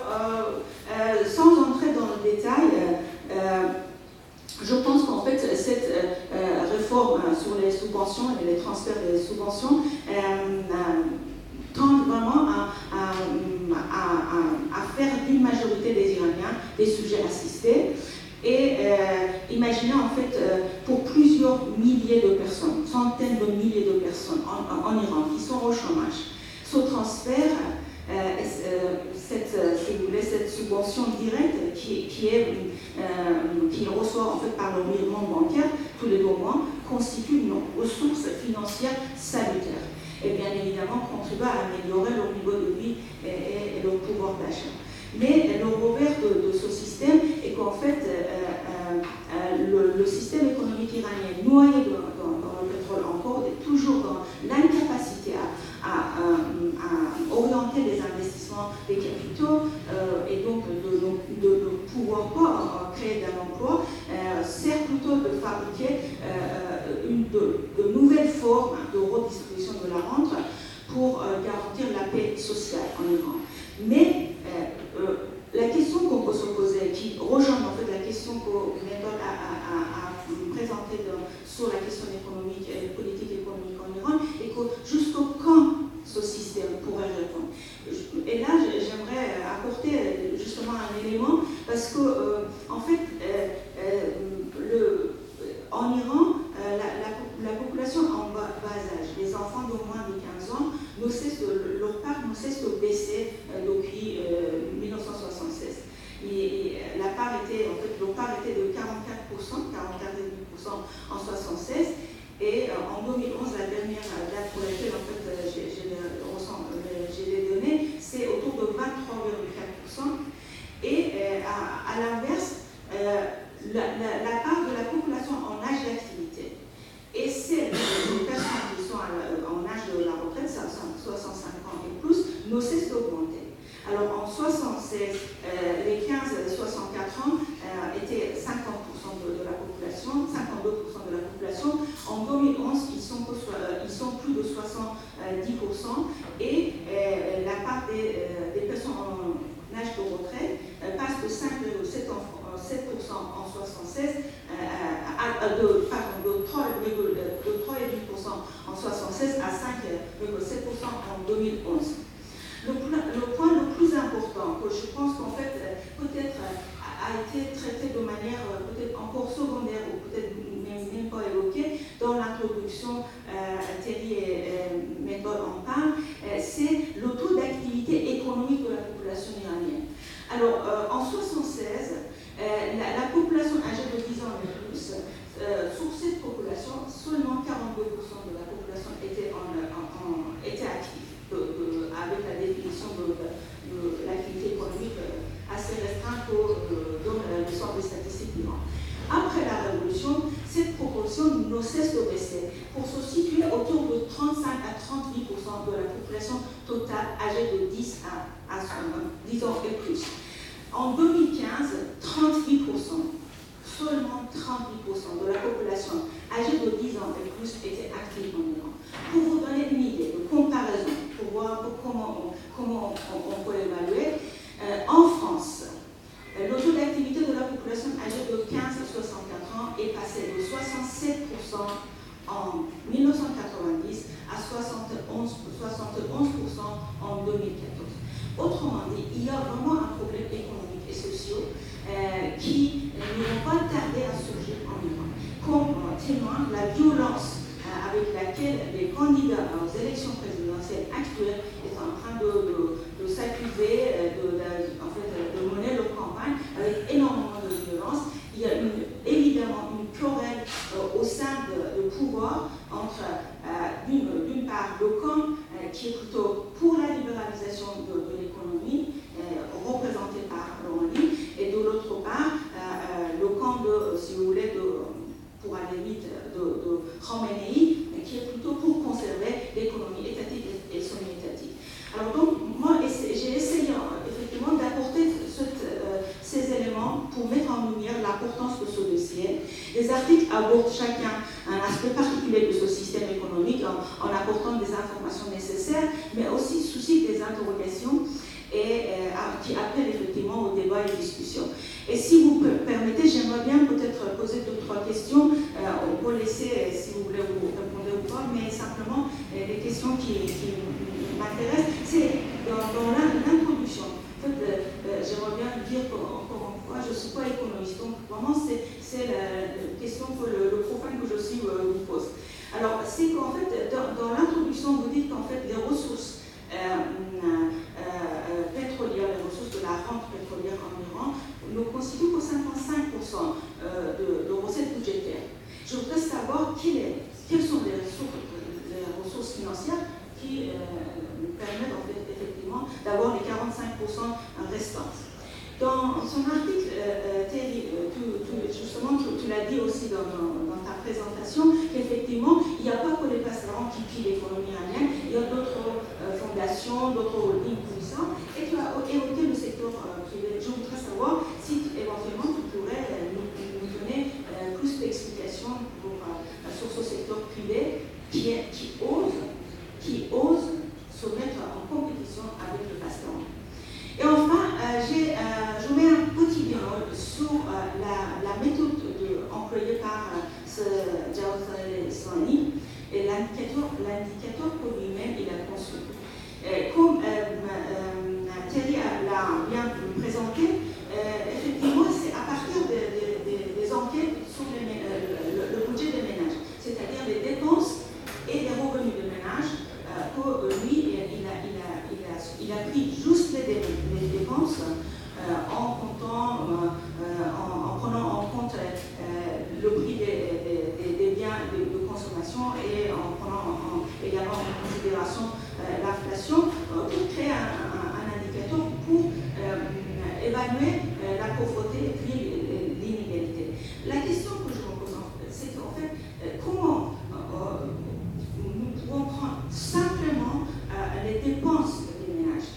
sans entrer dans le détail, je pense qu'en fait, cette réforme sur les subventions et les transferts des subventions tend vraiment à faire d'une majorité des Iraniens des sujets assistés et imaginez en fait pour plusieurs milliers de personnes, centaines de milliers de personnes en Iran qui sont au chômage, ce transfert, cette subvention directe qu'ils reçoivent en fait par le virement bancaire tous les 2 mois constitue une ressource financière salutaire et bien évidemment contribue à améliorer leur niveau de vie et leur pouvoir d'achat. Mais le revers de ce système est qu'en fait le système économique iranien noyé dans le pétrole encore est toujours dans l'incapacité à orienter les investissements des capitaux et donc de ne pouvoir pas créer d'un emploi, sert plutôt de fabriquer de nouvelles formes de redistribution de la rente pour garantir la paix sociale en Iran. Mais la question qu'on peut se poser, qui rejoint en fait la question que Méthode a présentée sur la question économique et politique économique en Iran, et que jusqu'au quand ce système pourrait répondre. Et là, j'aimerais apporter justement un élément, parce que en fait, en Iran, la population en bas âge, les enfants de moins de 15 ans, leur part ne cesse de baisser depuis 1976. Et leur part était de 44%, 44,5% en 1976. Et en 2011, la dernière date pour laquelle en fait, j'ai les données, c'est autour de 23,4%. Et à l'inverse, la part de la population en âge d'activité et celle des personnes qui sont en âge de la retraite, 65 ans et plus, ne cesse d'augmenter. Alors en 1976, les 15-64 ans étaient 50% de la population, 52% de la population. En 2011, ils sont plus de 70%, et la part des personnes en âge de retraite passe de 5,7% en 1976 de 3,8% en 1976 à 5,7% en 2011. Le point le plus important, que je pense qu'en fait peut-être a été traité de manière peut-être encore secondaire ou peut-être même pas évoquée dans l'introduction, Thierry et Méthode en parlent, c'est le taux d'activité économique de la population iranienne. Alors en 1976, la population âgée de 10 ans et plus, sur cette population, seulement 42% de la population était active. Avec la définition de l'activité économique assez restreinte dans l'histoire des statistiques d'Iran. Après la Révolution, cette proportion ne cesse de baisser pour se situer autour de 35 à 38% de la population totale âgée de 10 ans et plus. En 2015, 38%. Seulement 38% de la population âgée de 10 ans et plus était active en Iran. Pour vous donner une idée de comparaison, pour voir comment on peut évaluer, en France, le taux d'activité de la population âgée de 15 à 64 ans est passé de 67% en 1990 à 71% en 2014. Autrement dit, il y a vraiment un problème économique et social qui ne vont pas tarder à surgir en Iran. Comme témoigne la violence avec laquelle les candidats aux élections présidentielles actuelles sont en train de s'accuser, de mener leur campagne avec énormément de violence. Il y a évidemment une querelle au sein du pouvoir entre, d'une part, le camp qui est plutôt pour la libéralisation de l'économie, représenté par Rouhani, et de l'autre part, le camp si vous voulez, pour aller vite, de Khamenei, qui est plutôt pour conserver l'économie étatique et semi-étatique. Alors donc, moi, j'ai essayé effectivement d'apporter ces éléments pour mettre en lumière l'importance de ce dossier. Les articles abordent chacun un aspect particulier de ce système économique en apportant des informations nécessaires, mais aussi suscitent des interrogations et qui appellent effectivement au débat et discussion. Et si vous permettez, j'aimerais bien peut-être poser 2-3 questions. On peut laisser, si vous voulez, vous répondre ou pas, mais simplement les questions qui m'intéressent, c'est dans l'introduction. En fait, j'aimerais bien dire encore une fois, je ne suis pas économiste, donc vraiment c'est la question que le profane que je suis vous pose. Alors, c'est qu'en fait, dans l'introduction, vous dites qu'en fait, les ressources pétrolières, les ressources de la rente pétrolière en Iran, ne constituent que 55% de recettes budgétaires. Je voudrais savoir quelles sont les ressources financières qui nous permettent en fait, effectivement d'avoir les 45% restants. Dans son article, Thierry, justement, tu l'as dit aussi dans ta présentation, qu'effectivement, il n'y a pas que les passants qui pillent l'économie iranienne, il y a d'autres fondations, d'autres holdings puissants, et tu as évoqué le secteur privé. Je voudrais savoir si éventuellement tu pourrais nous donner plus d'exemples l'inflation et en prenant également en considération l'inflation pour créer un indicateur pour évaluer la pauvreté et puis l'inégalité. La question que je me pose, c'est qu'en fait, comment nous pouvons prendre simplement les dépenses des ménages.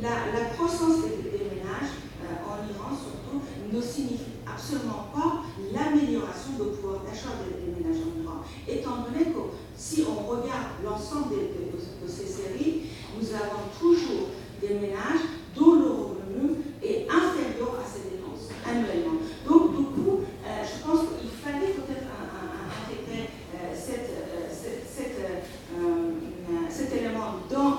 La croissance des ménages en Iran, surtout, ne signifie absolument pas l'amélioration du pouvoir d'achat des ménages en Iran. Étant donné que si on regarde l'ensemble de ces séries, nous avons toujours des ménages dont le revenu est inférieur à ces dépenses annuellement. Donc, du coup, je pense qu'il fallait peut-être intégrer cet élément dans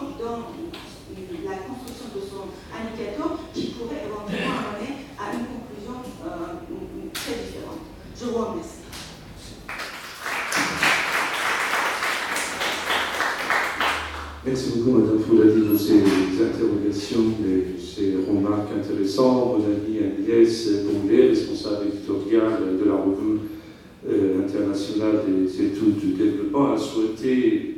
la construction de son indicateur qui pourrait éventuellement amener à une conclusion très différente. Je vous remercie. Merci beaucoup, Madame Fouladi, pour ces interrogations et ces remarques intéressantes. Mon ami Agnès Boulet, responsable éditorial de la revue internationale des études du développement, a souhaité,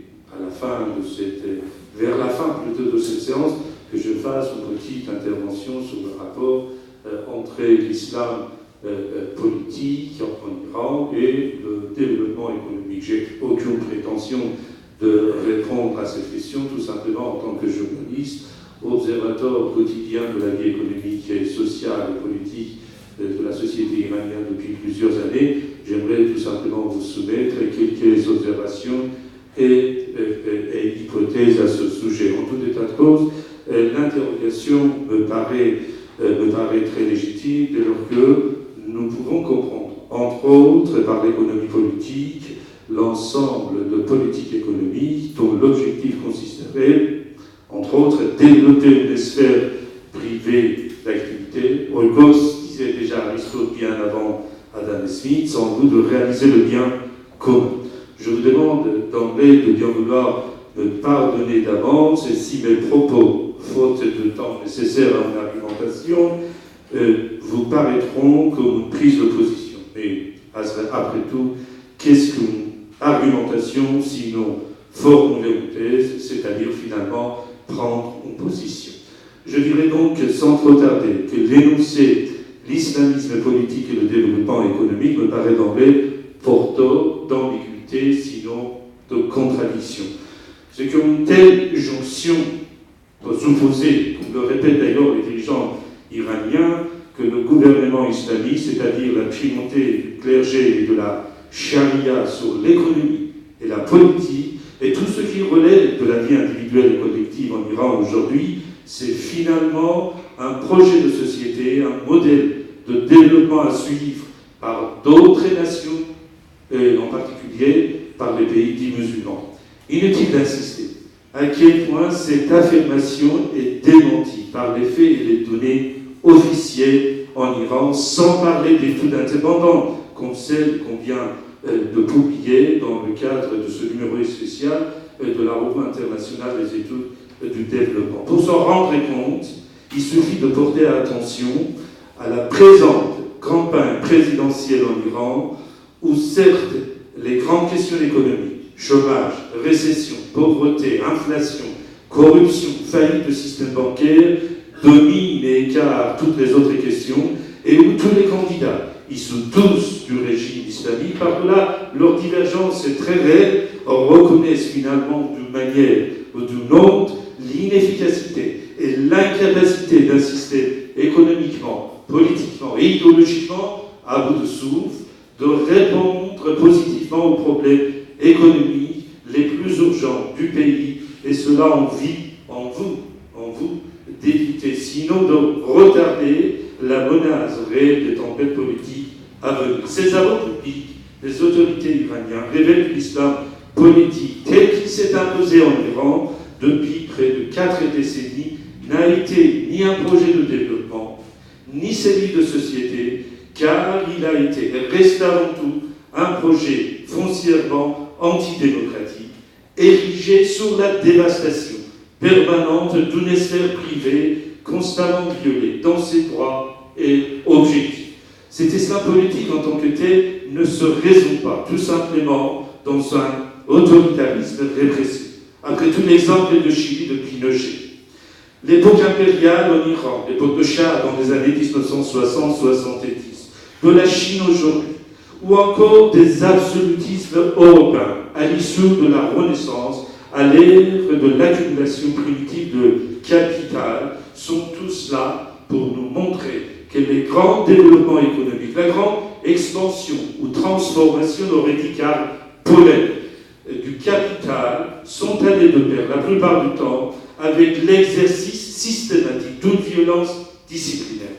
vers la fin plutôt de cette séance, que je fasse une petite intervention sur le rapport entre l'islam politique en Iran et le développement économique. J'ai aucune prétention de répondre à cette question, tout simplement en tant que journaliste, observateur quotidien de la vie économique et sociale et politique de la société iranienne depuis plusieurs années. J'aimerais tout simplement vous soumettre quelques observations et hypothèses à ce sujet. En tout état de cause, l'interrogation me paraît très légitime dès lors que nous pouvons comprendre, entre autres par l'économie politique, l'ensemble de politiques économiques dont l'objectif consisterait, entre autres, à développer une sphère privée d'activité. Holgos disait déjà Aristote bien avant Adam Smith, sans doute de réaliser le bien commun. Je vous demande d'emblée de bien vouloir me pardonner d'avance et si mes propos, faute de temps nécessaire à mon argumentation, vous paraîtront comme une prise de position. Mais après tout, qu'est-ce qu'une argumentation, sinon formuler une thèse, c'est-à-dire finalement prendre une position. Je dirais donc, sans trop tarder, que l'énoncé l'islamisme politique et le développement économique me paraît d'emblée porteur d'ambiguïté, sinon de contradiction. C'est qu'une telle jonction doit supposer, comme le répètent d'ailleurs les dirigeants iraniens, que le gouvernement islamiste, c'est-à-dire la primauté du clergé et de la charia sur l'économie et la politique, et tout ce qui relève de la vie individuelle et collective en Iran aujourd'hui, c'est finalement un projet de société, un modèle de développement à suivre par d'autres nations, et en particulier par les pays dits musulmans. Inutile d'insister à quel point cette affirmation est démentie par les faits et les données officielles en Iran, sans parler d'études indépendantes, comme celle qu'on vient de publier dans le cadre de ce numéro spécial de la revue internationale des études du développement. Pour s'en rendre compte, il suffit de porter attention à la présente campagne présidentielle en Iran, où certes les grandes questions économiques, chômage, récession, pauvreté, inflation, corruption, faillite du système bancaire, dominent et écartent toutes les autres questions, et où tous les candidats, issus tous du régime islamique, par-delà leur divergence est très réelle, reconnaissent finalement d'une manière ou d'une autre l'inefficacité et l'incapacité d'un système économiquement, politiquement et idéologiquement à bout de souffle, de répondre positivement aux problèmes économiques les plus urgents du pays, et cela en vous, d'éviter, sinon de retarder la menace réelle des tempêtes politiques à venir. Ces aveux publics des autorités iraniennes révèlent que l'islam politique tel qu'il s'est imposé en Iran depuis près de 4 décennies n'a été ni un projet de développement, ni celui de société, car il a été et reste avant tout un projet foncièrement antidémocratique, érigé sur la dévastation permanente d'une sphère privée constamment violée dans ses droits et objectifs. Cet islam politique en tant que tel ne se résout pas tout simplement dans un autoritarisme répressif. Après tout l'exemple de Chili de Pinochet. L'époque impériale en Iran, l'époque de Shah dans les années 1960-70, de la Chine aujourd'hui, ou encore des absolutismes européens à l'issue de la Renaissance, à l'ère de l'accumulation primitive de capital, sont tous là pour nous montrer que les grands développements économiques, la grande expansion ou transformation radicale polaire du capital sont allés de pair la plupart du temps avec l'exercice systématique d'une violence disciplinaire.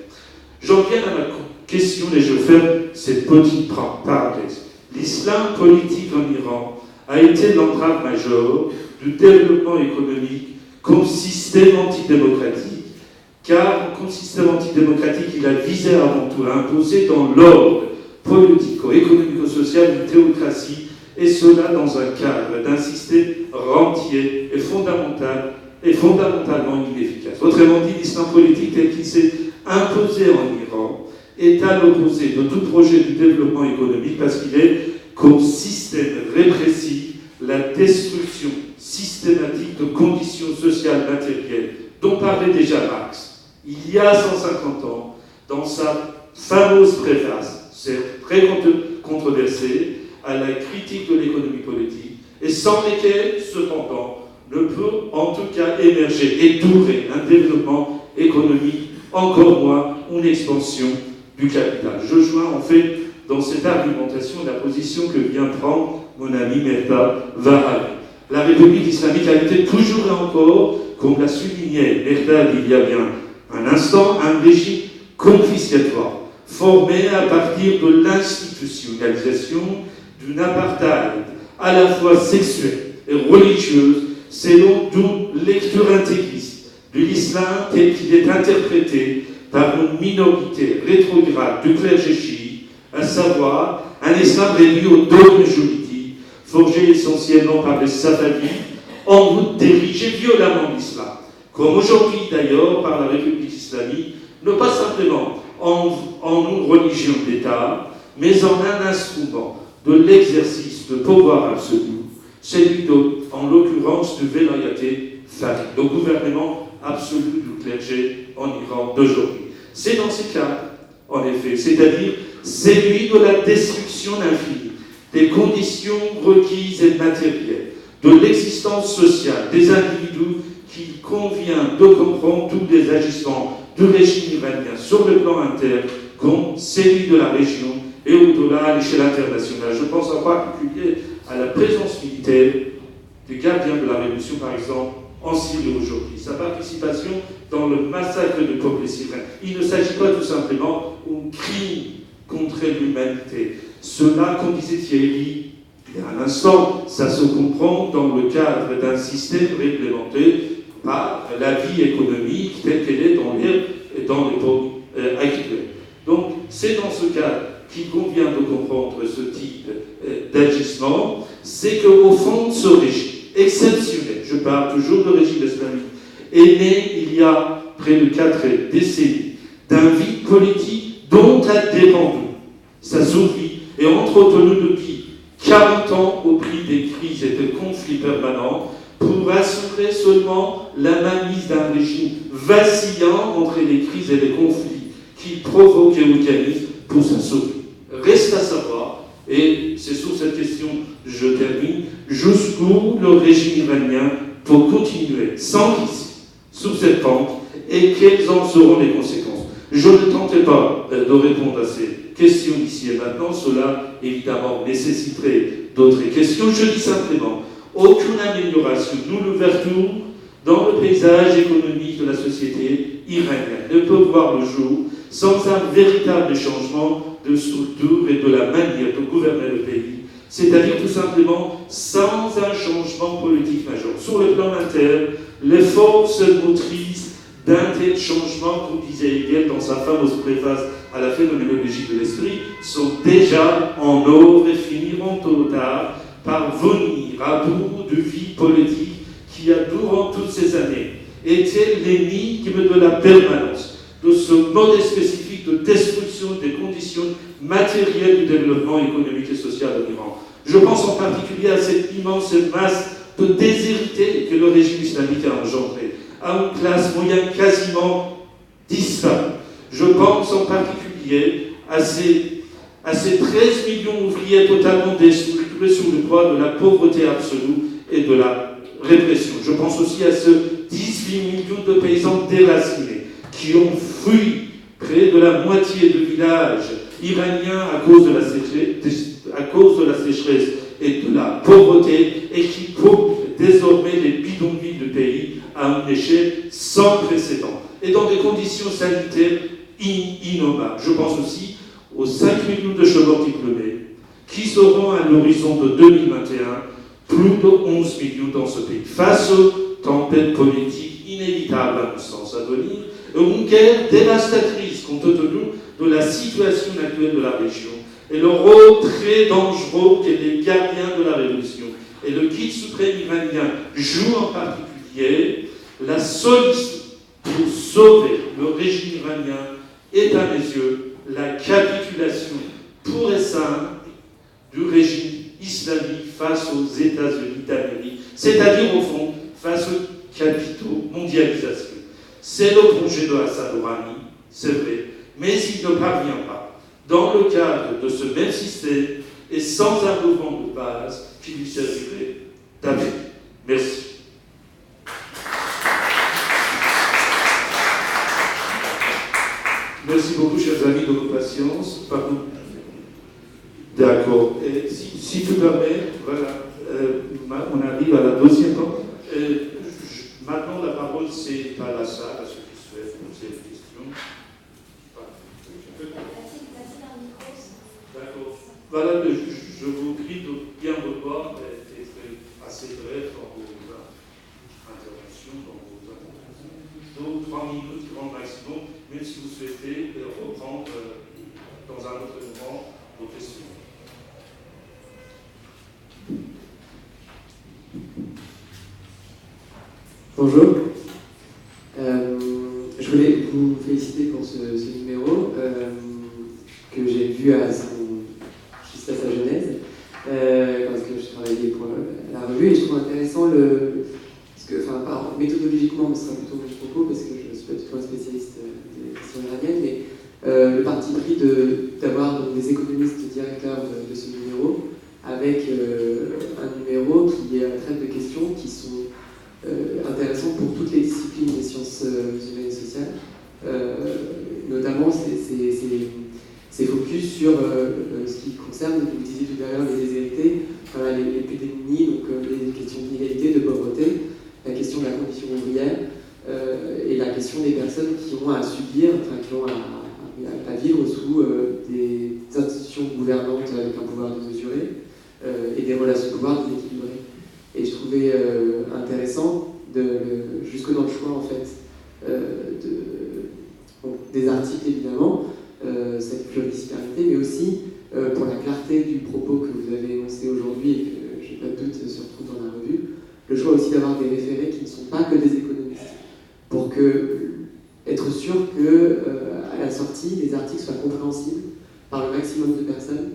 J'en viens à ma question et je ferme cette petite parenthèse. L'islam politique en Iran a été l'entrave majeure du développement économique comme système antidémocratique, car comme système antidémocratique, il a visé avant tout à imposer dans l'ordre politico-économico-social une théocratie, et cela dans un cadre d'un système rentier et fondamentalement inefficace. Autrement dit, l'islam politique tel qu'il s'est imposé en Iran est à l'opposé de tout projet de développement économique parce qu'il est, comme système répressif, la destruction systématique de conditions sociales matérielles dont parlait déjà Marx il y a 150 ans dans sa fameuse préface, c'est très controversé, à la critique de l'économie politique, et sans lesquelles, cependant, ne peut en tout cas émerger et durer un développement économique, encore moins une expansion du capital. Je joins en fait dans cette argumentation la position que vient prendre mon ami Merda Vahabi. La République islamique a été toujours et encore, comme l'a souligné Merda il y a bien un instant, un régime confiscatoire, formé à partir de l'institutionnalisation d'une apartheid à la fois sexuelle et religieuse, selon toute lecture intégriste de l'islam tel qu'il est interprété par une minorité rétrograde du clergé chiite, à savoir un islam réduit au dogme juridique, forgé essentiellement par les Safavides, en route d'ériger violemment l'islam, comme aujourd'hui d'ailleurs par la République islamique, non pas simplement en une religion d'État, mais en un instrument de l'exercice de pouvoir absolu, celui en l'occurrence du Velayat-e Faqih, le gouvernement absolu du clergé en Iran d'aujourd'hui. C'est dans ce cadre, en effet, c'est-à-dire celui de la destruction infinie des conditions requises et matérielles, de l'existence sociale des individus qu'il convient de comprendre tous les agissements du régime iranien sur le plan interne comme celui de la région et au-delà à l'échelle internationale. Je pense en particulier à la présence militaire des gardiens de la Révolution, par exemple, en Syrie aujourd'hui, sa participation dans le massacre du peuple syrien. Il ne s'agit pas tout simplement d'un crime contre l'humanité. Cela, comme disait Thierry il y a un instant, ça se comprend dans le cadre d'un système réglementé par la vie économique telle qu'elle est dans l'époque actuelle. Donc, c'est dans ce cadre qu'il convient de comprendre ce type d'agissement, c'est qu'au fond de ce régime exceptionnel, je parle toujours de régime islamique, est né il y a près de 4 décennies d'un vide politique dont a dépendu sa survie et entretenu depuis 40 ans au prix des crises et des conflits permanents pour assurer seulement la mainmise d'un régime vacillant entre les crises et les conflits qu'il provoque et organise pour sa survie. Reste à savoir, et c'est sur cette question que je termine, jusqu'où le régime iranien peut continuer sans risque sur cette pente et quelles en seront les conséquences. Je ne tenterai pas de répondre à ces questions ici et maintenant, cela évidemment nécessiterait d'autres questions. Je dis simplement, aucune amélioration, nulle ouverture dans le paysage économique de la société iranienne ne peut voir le jour sans un véritable changement de structure et de la manière de gouverner le pays, c'est-à-dire tout simplement sans un changement politique majeur. Sur le plan interne, les forces motrices d'un tel changement, comme disait Hegel dans sa fameuse préface à la phénoménologie de l'esprit, sont déjà en or et finiront tôt ou tard par venir à bout du vide politique qui a, durant toutes ces années, été l'énigme de la permanence de ce mode spécifique de destruction des conditions matérielles du développement économique et social en Iran. Je pense en particulier à cette immense masse de déshérités que le régime islamique a engendré, à une classe moyenne quasiment disparue. Je pense en particulier à ces 13 millions d'ouvriers totalement déstructurés sous le poids de la pauvreté absolue et de la répression. Je pense aussi à ce 18 millions de paysans déracinés qui ont fui près de la moitié de villages iraniens à cause de la sécheresse et de la pauvreté et qui peuplent désormais les bidonvilles du pays à une échelle sans précédent et dans des conditions sanitaires innommables. Je pense aussi aux 5 millions de chômeurs diplômés qui seront à l'horizon de 2021 plus de 11 millions dans ce pays. Face aux tempêtes politiques inévitables, à mon sens, à venir, une guerre dévastatrice compte tenu de la situation actuelle de la région et le rôle très dangereux que les gardiens de la révolution et le guide suprême iranien jouent en particulier, la solution pour sauver le régime iranien est à mes yeux la capitulation pure et simple du régime islamique face aux États-Unis d'Amérique, c'est-à-dire au fond face aux capitaux mondialisation. C'est le projet de Hassan Rouhani, c'est vrai, mais il ne parvient pas, dans le cadre de ce même système et sans un mouvement de base qui lui servirait d'appui. Merci. Merci beaucoup, chers amis, de votre patience. Pardon. D'accord. Si tu permets, voilà, on arrive à la deuxième temps. Maintenant, la parole, c'est à la salle, à ceux qui souhaitent poser des questions. D'accord. Voilà, je vous prie de bien revoir et d'être assez bref dans vos interventions, dans vos interventions. 2 ou 3 minutes, grand maximum, même si vous souhaitez reprendre dans un autre moment vos questions. Bonjour. Je voulais vous féliciter pour ce numéro que j'ai vu juste à sa genèse, parce que je travaillais pour la revue et je trouve intéressant méthodologiquement, ce sera plutôt mon propos parce que je ne suis pas du tout un spécialiste des questions iraniennes, mais le parti pris d'avoir des économistes directeurs de ce numéro avec un numéro qui traite de questions qui sont intéressant pour toutes les disciplines des sciences humaines et sociales, notamment ces focus sur ce qui concerne, comme vous disiez tout à l'heure, les déshérités, les plus démunis, donc les questions d'inégalité, de pauvreté, la question de la condition ouvrière et la question des personnes qui ont à subir, qui ont à vivre sous des institutions gouvernantes avec un pouvoir démesuré et des relations de pouvoir déséquilibrées. Et je trouvais intéressant, jusque dans le choix en fait, des articles évidemment, cette pluridisciplinarité, mais aussi pour la clarté du propos que vous avez énoncé aujourd'hui et que j'ai pas de doute se retrouve dans la revue, le choix aussi d'avoir des référés qui ne sont pas que des économistes, pour être sûr qu'à la sortie, les articles soient compréhensibles par le maximum de personnes.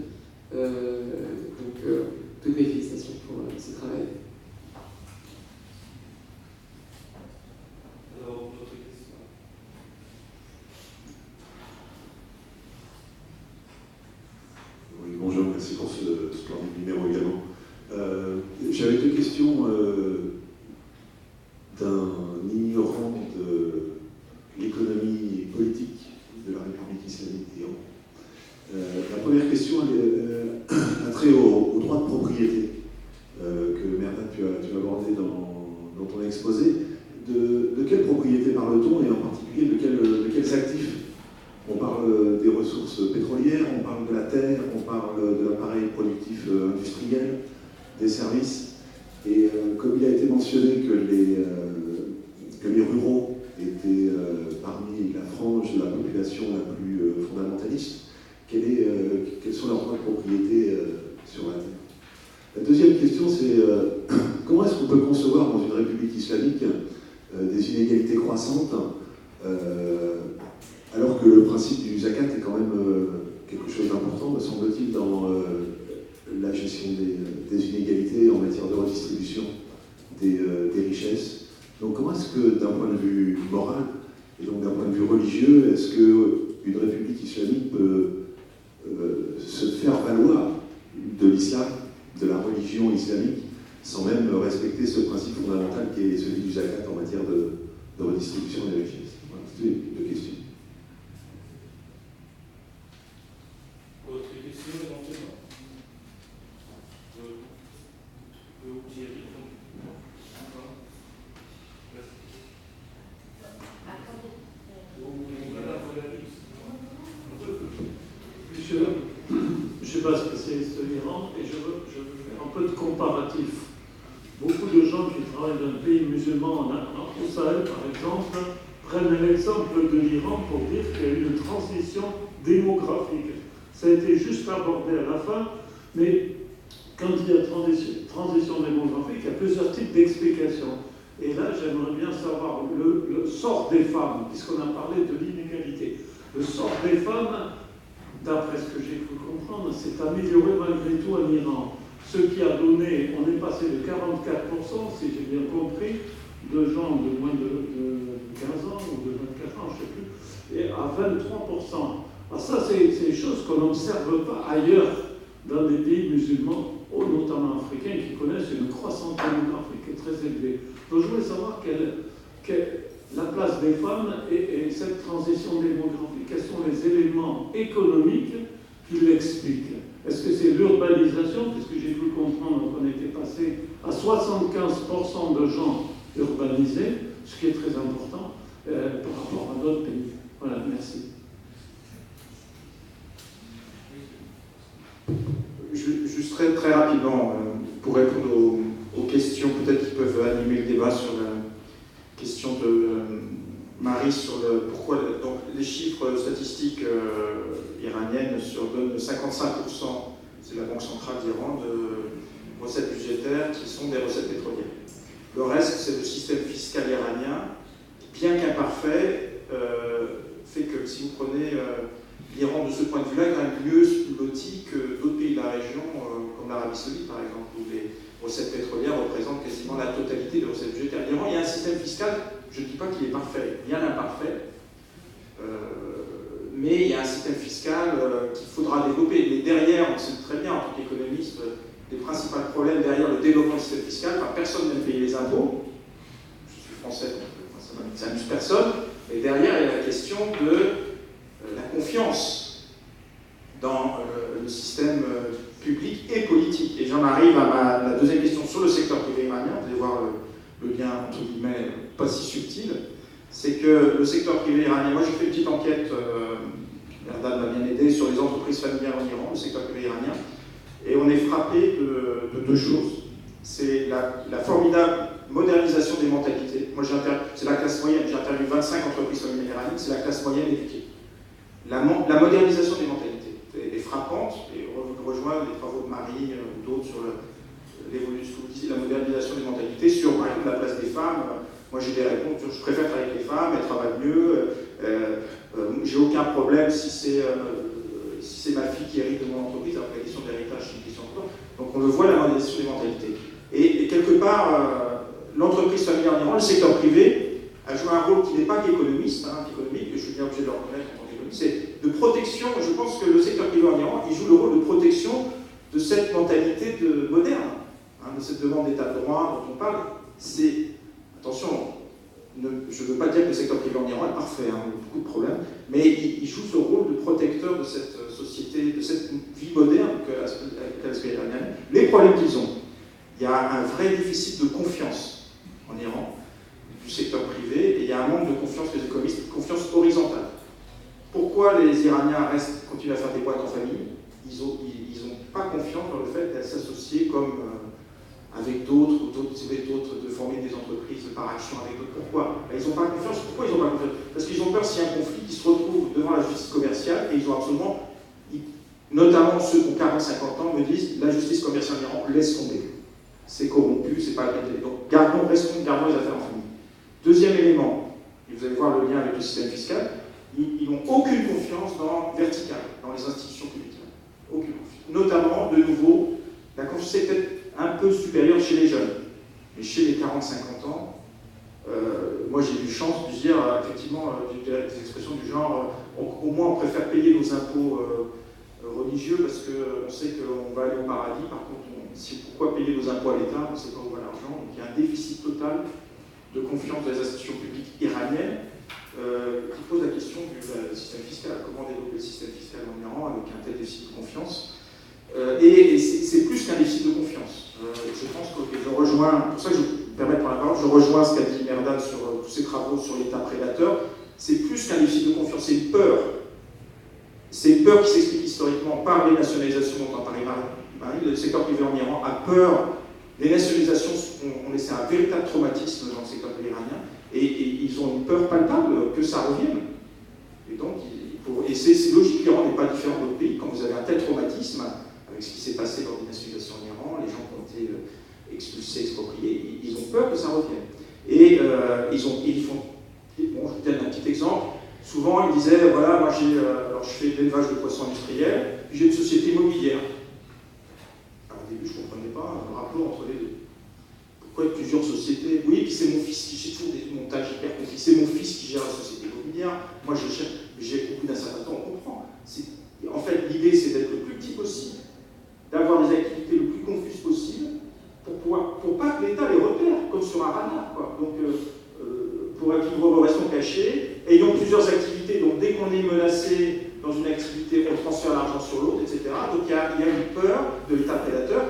Donc, toutes mes félicitations pour ce travail. Alors, d'autres questions? Oui, bonjour, merci pour ce splendide numéro également. J'avais 2 questions d'un ignorant de l'économie politique de la République islamique d'Iran. La première question a trait au droit de propriété que Merdan tu as abordé dans ton exposé. De quelle propriété parle-t-on et en particulier de quels actifs? On parle des ressources pétrolières, on parle de la terre, on parle de l'appareil productif industriel, des services. Et comme il a été mentionné que les ruraux étaient parmi la frange de la population la plus fondamentaliste, quels sont leurs droits de propriété sur la terre? La deuxième question, c'est comment est-ce qu'on peut concevoir dans une république islamique des inégalités croissantes alors que le principe du zakat est quand même quelque chose d'important, me semble-t-il, dans la gestion redistribution des richesses. Donc comment est-ce que, d'un point de vue moral, et donc d'un point de vue religieux, est-ce qu'une république islamique peut se faire valoir de l'islam, de la religion islamique, sans même respecter ce principe fondamental qui est celui du zakat en matière de redistribution des richesses? Voilà, c'est deux questions. Autre question éventuellement? Thierry. Je ne suis pas spécialiste de l'Iran et je veux faire un peu de comparatif. Beaucoup de gens qui travaillent dans un pays musulman au Sahel, par exemple, prennent l'exemple de l'Iran pour dire qu'il y a eu une transition démographique. Ça a été juste abordé à la fin, mais quand il y a transition démographique, il y a plusieurs types d'explications. Et là, j'aimerais bien savoir le sort des femmes, puisqu'on a parlé de l'inégalité. Le sort des femmes, d'après ce que j'ai pu comprendre, s'est amélioré malgré tout en Iran. Ce qui a donné, on est passé de 44%, si j'ai bien compris, de gens de moins de 15 ans ou de 24 ans, je ne sais plus, et à 23%. Alors ça, c'est des choses qu'on n'observe pas ailleurs dans des pays musulmans, notamment africains, qui connaissent une croissance démographique très élevée. Donc je voulais savoir la place des femmes et cette transition démographique, quels sont les éléments économiques qui l'expliquent? Est-ce que c'est l'urbanisation, puisque j'ai pu comprendre qu'on était passé à 75% de gens urbanisés, ce qui est très important par rapport à d'autres pays. Voilà, merci. Juste très rapidement, pour répondre aux questions peut-être qui peuvent animer le débat sur la question de Marie sur pourquoi donc, les chiffres statistiques iraniennes donnent 55%, c'est la Banque centrale d'Iran, de recettes budgétaires qui sont des recettes pétrolières. Le reste, c'est le système fiscal iranien, bien qu'imparfait, fait que si vous prenez l'Iran de ce point de vue-là, est quand même mieux loti que d'autres pays de la région, comme l'Arabie Saoudite par exemple, où les recettes pétrolières représentent quasiment la totalité des recettes budgétaires. L'Iran, il y a un système fiscal, je ne dis pas qu'il est parfait, bien imparfait, mais il y a un système fiscal qu'il faudra développer. Mais derrière, on sait très bien en tant qu'économiste, les principaux problèmes derrière le développement du système fiscal, personne n'aime payer les impôts. Je suis français, donc ça n'amuse personne. Et derrière, il y a la question de la confiance dans le système public et politique. Et j'en arrive à la deuxième question sur le secteur privé iranien. Vous allez voir le lien, entre guillemets, pas si subtil. C'est que le secteur privé iranien, moi j'ai fait une petite enquête, Erdal m'a bien aidé, sur les entreprises familiales en Iran, le secteur privé iranien, et on est frappé de deux choses. C'est la formidable modernisation des mentalités. Moi, c'est la classe moyenne, j'ai interviewé 25 entreprises familiales iraniennes, c'est la classe moyenne éduquée. La modernisation des mentalités est frappante, et on rejoint les travaux de Marie ou d'autres sur l'évolution, la modernisation des mentalités, sur par exemple la place des femmes. Moi j'ai des réponses, je préfère travailler avec les femmes, elles travaillent mieux, j'ai aucun problème si c'est ma fille qui hérite de mon entreprise, alors que la question de l'héritage c'est une question importante. Donc on le voit, la modernisation des mentalités. Et quelque part, l'entreprise familiale en Iran, le secteur privé, a joué un rôle qui n'est pas qu'économiste, économique, je suis bien obligé de le reconnaître en tant qu'économiste, c'est de protection. Je pense que le secteur privé en Iran, il joue le rôle de protection de cette mentalité moderne, de cette demande d'état de droit dont on parle. Attention, je ne veux pas dire que le secteur privé en Iran est parfait, il y a beaucoup de problèmes, mais il joue ce rôle de protecteur de cette société, de cette vie moderne qu'elle a. Les problèmes qu'ils ont, il y a un vrai déficit de confiance en Iran, du secteur privé, et il y a un manque de confiance des économistes, de confiance horizontale. Pourquoi les Iraniens continuent à faire des boîtes en famille? Ils n'ont pas confiance dans le fait d'être associés comme avec d'autres, de former des entreprises par action avec d'autres. Pourquoi? Ils n'ont pas confiance. Pourquoi ils n'ont pas confiance? Parce qu'ils ont peur s'il y a un conflit, qu'ils se retrouvent devant la justice commerciale, et ils ont absolument, notamment ceux qui ont 40-50 ans, me disent la justice commerciale en Iran, laisse tomber. C'est corrompu, c'est pas la qualité. Donc gardons les affaires en famille. Deuxième élément, et vous allez voir le lien avec le système fiscal, ils n'ont aucune confiance dans vertical, dans les institutions publiques. Aucune confiance. Notamment, de nouveau, la confiance, c'est peut-être un peu supérieure chez les jeunes. Mais chez les 40-50 ans, moi j'ai eu chance de dire, effectivement, des expressions du genre, au moins on préfère payer nos impôts religieux parce qu'on sait qu'on va aller au paradis. Par contre, pourquoi payer nos impôts à l'État? On ne sait pas où va l'argent. Donc il y a un déficit total de confiance dans les institutions publiques iraniennes qui pose la question du système fiscal. Comment développer le système fiscal en Iran avec un tel déficit de confiance? Et c'est plus qu'un déficit de confiance. Je pense que je rejoins, pour ça que je me permets de prendre la parole, je rejoins ce qu'a dit Merdan sur tous ses travaux sur l'État prédateur. C'est plus qu'un déficit de confiance, c'est une peur. C'est une peur qui s'explique historiquement par les nationalisations dont on parlait Marie. Le secteur privé en Iran a peur. Les nationalisations ont laissé un véritable traumatisme dans le secteur privé iranien et ils ont une peur palpable que ça revienne. Et donc, c'est logique, l'Iran n'est pas différent d'autres pays. Quand vous avez un tel traumatisme, avec ce qui s'est passé lors des nationalisations en Iran, les gens qui ont été expulsés, expropriés, ils ont peur que ça revienne. Et ils font. Bon, je vous donne un petit exemple. Souvent, ils disaient, voilà, moi alors je fais de l'élevage de poissons industriels, puis j'ai une société immobilière. Alors au début, je ne comprenais pas le rapport entre les deux. Pourquoi plusieurs sociétés? Oui, puis c'est mon fils qui, j'ai toujours des montages hyper compliqués, c'est mon fils qui gère la société immobilière. Moi, au bout d'un certain temps, on comprend. En fait, l'idée, c'est d'être le plus petit possible, d'avoir les activités le plus confuses possible, pour pas que l'État les repère, comme sur un radar, quoi. Donc, pour vivre vos restons cachés, ayant plusieurs activités, donc dès qu'on est menacé dans une activité, on transfère l'argent sur l'autre, etc. Donc il y a une peur de l'État prédateur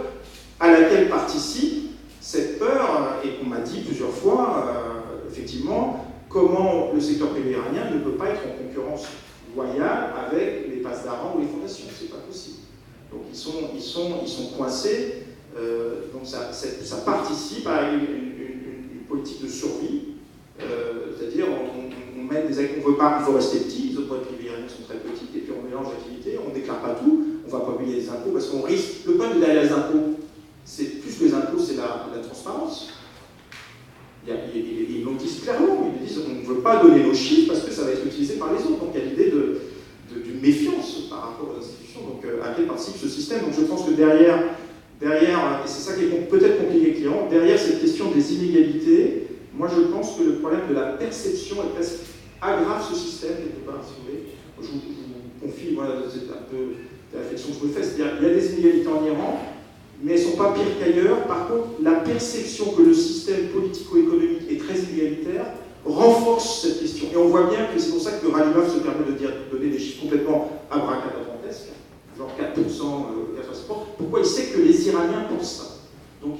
à laquelle participe cette peur, et qu'on m'a dit plusieurs fois, effectivement, comment le secteur privé iranien ne peut pas être en concurrence loyale avec les passes d'Aran ou les fondations, c'est pas possible. Donc ils sont coincés, donc ça participe à une politique de survie. C'est-à-dire, on mène des activités, on veut rester petit, les autres privés iraniens sont très petites, et puis on mélange l'activité, on ne déclare pas tout, on ne va pas payer les impôts, parce qu'on risque. Le problème derrière les impôts, c'est plus que les impôts, c'est la transparence. Ils l'ont dit clairement, ils disent on ne veut pas donner nos chiffres parce que ça va être utilisé par les autres. Donc il y a l'idée d'une méfiance par rapport aux institutions, donc à quel participe ce système. Donc je pense que derrière et c'est ça qui est peut-être compliqué avec l'Iran, derrière cette question des inégalités, moi, je pense que le problème de la perception aggrave ce système, quelque part, si vous voulez. Je vous confie, voilà, c'est un peu la réflexion que je me fais, c'est-à-dire qu'il y a des inégalités en Iran, mais elles ne sont pas pires qu'ailleurs. Par contre, la perception que le système politico-économique est très inégalitaire renforce cette question. Et on voit bien que c'est pour ça que Ralimov se permet de donner des chiffres complètement abracadabrantesques, genre 4%, 4%. Pourquoi il sait que les Iraniens pensent ça? Donc,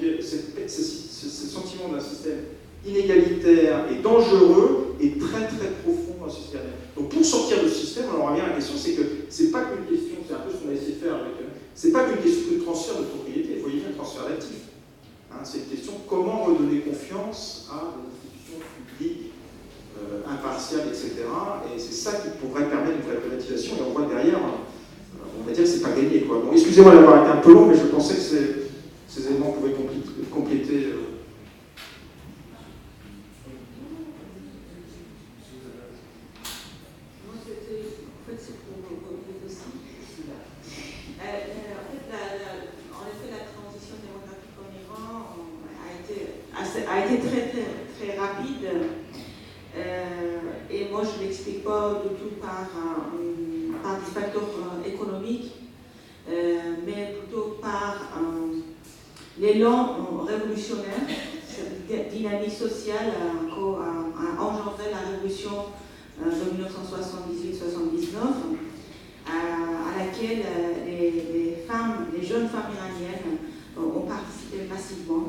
ce sentiment d'un système inégalitaire et dangereux et très très profond dans ce système. Donc pour sortir de ce système, on en revient à la question, c'est que c'est pas qu'une question, c'est un peu ce qu'on a essayé de faire avec c'est pas qu'une question de transfert de propriété, il faut y bien un transfert d'actifs. C'est une question comment redonner confiance à des institutions publiques, impartiales, etc. Et c'est ça qui pourrait permettre une vraie privatisation. Et on voit derrière, on va dire que c'est pas gagné, quoi. Bon, excusez-moi d'avoir été un peu long, mais je pensais que ces éléments pouvaient compléter. A été très, très, très rapide et moi je ne l'explique pas du tout par des facteurs économiques, mais plutôt par l'élan révolutionnaire, cette dynamique sociale a engendré la révolution de 1978-79, à laquelle les jeunes femmes iraniennes ont participé massivement.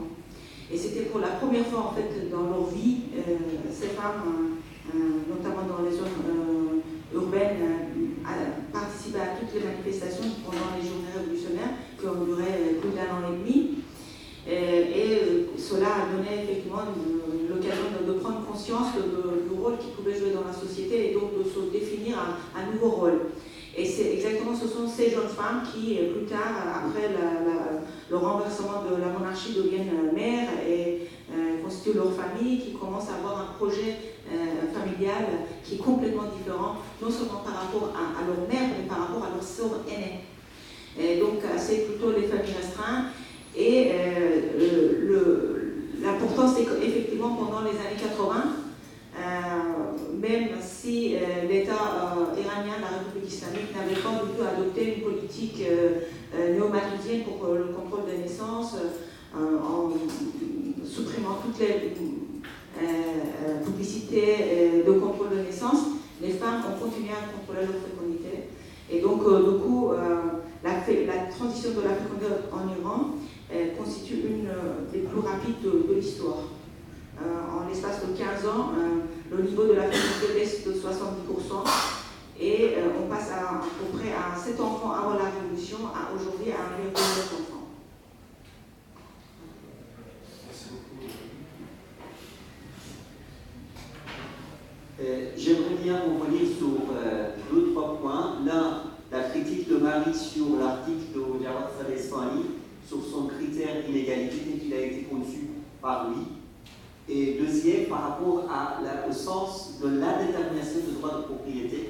Et c'était pour la première fois en fait dans leur vie, ces femmes, notamment dans les zones urbaines, participaient à toutes les manifestations pendant les journées révolutionnaires qui ont duré plus d'1 an et demi. Et cela a donné effectivement l'occasion de prendre conscience du rôle qu'ils pouvaient jouer dans la société et donc de se définir un nouveau rôle. Et c'est exactement, ce sont ces jeunes femmes qui, plus tard, après le renversement de la monarchie, deviennent mères et constituent leur famille, qui commencent à avoir un projet familial qui est complètement différent, non seulement par rapport à leur mère, mais par rapport à leur sœur aînée. Et donc, c'est plutôt les familles restreintes. Et l'important, c'est qu'effectivement, pendant les années 80, même si l'État iranien, la République islamique, n'avait pas du tout adopté une politique néo-madridienne pour le contrôle des naissances, en supprimant toutes les publicités de contrôle de naissance, les femmes ont continué à contrôler leur fécondité. Et donc, du coup, la transition de la fécondité en Iran constitue une des plus rapides de l'histoire. En l'espace de 15 ans, le niveau de la fécondité baisse de 70% et on passe à peu près à 7 enfants avant la Révolution, à aujourd'hui à 1,9 enfants. J'aimerais bien revenir sur 2-3 points. L'un, la critique de Marie sur l'article de Jawad Saleh-Esfahani, sur son critère d'inégalité tel qu'il a été conçu par lui. Et deuxième, par rapport au sens de l'indétermination du droit de propriété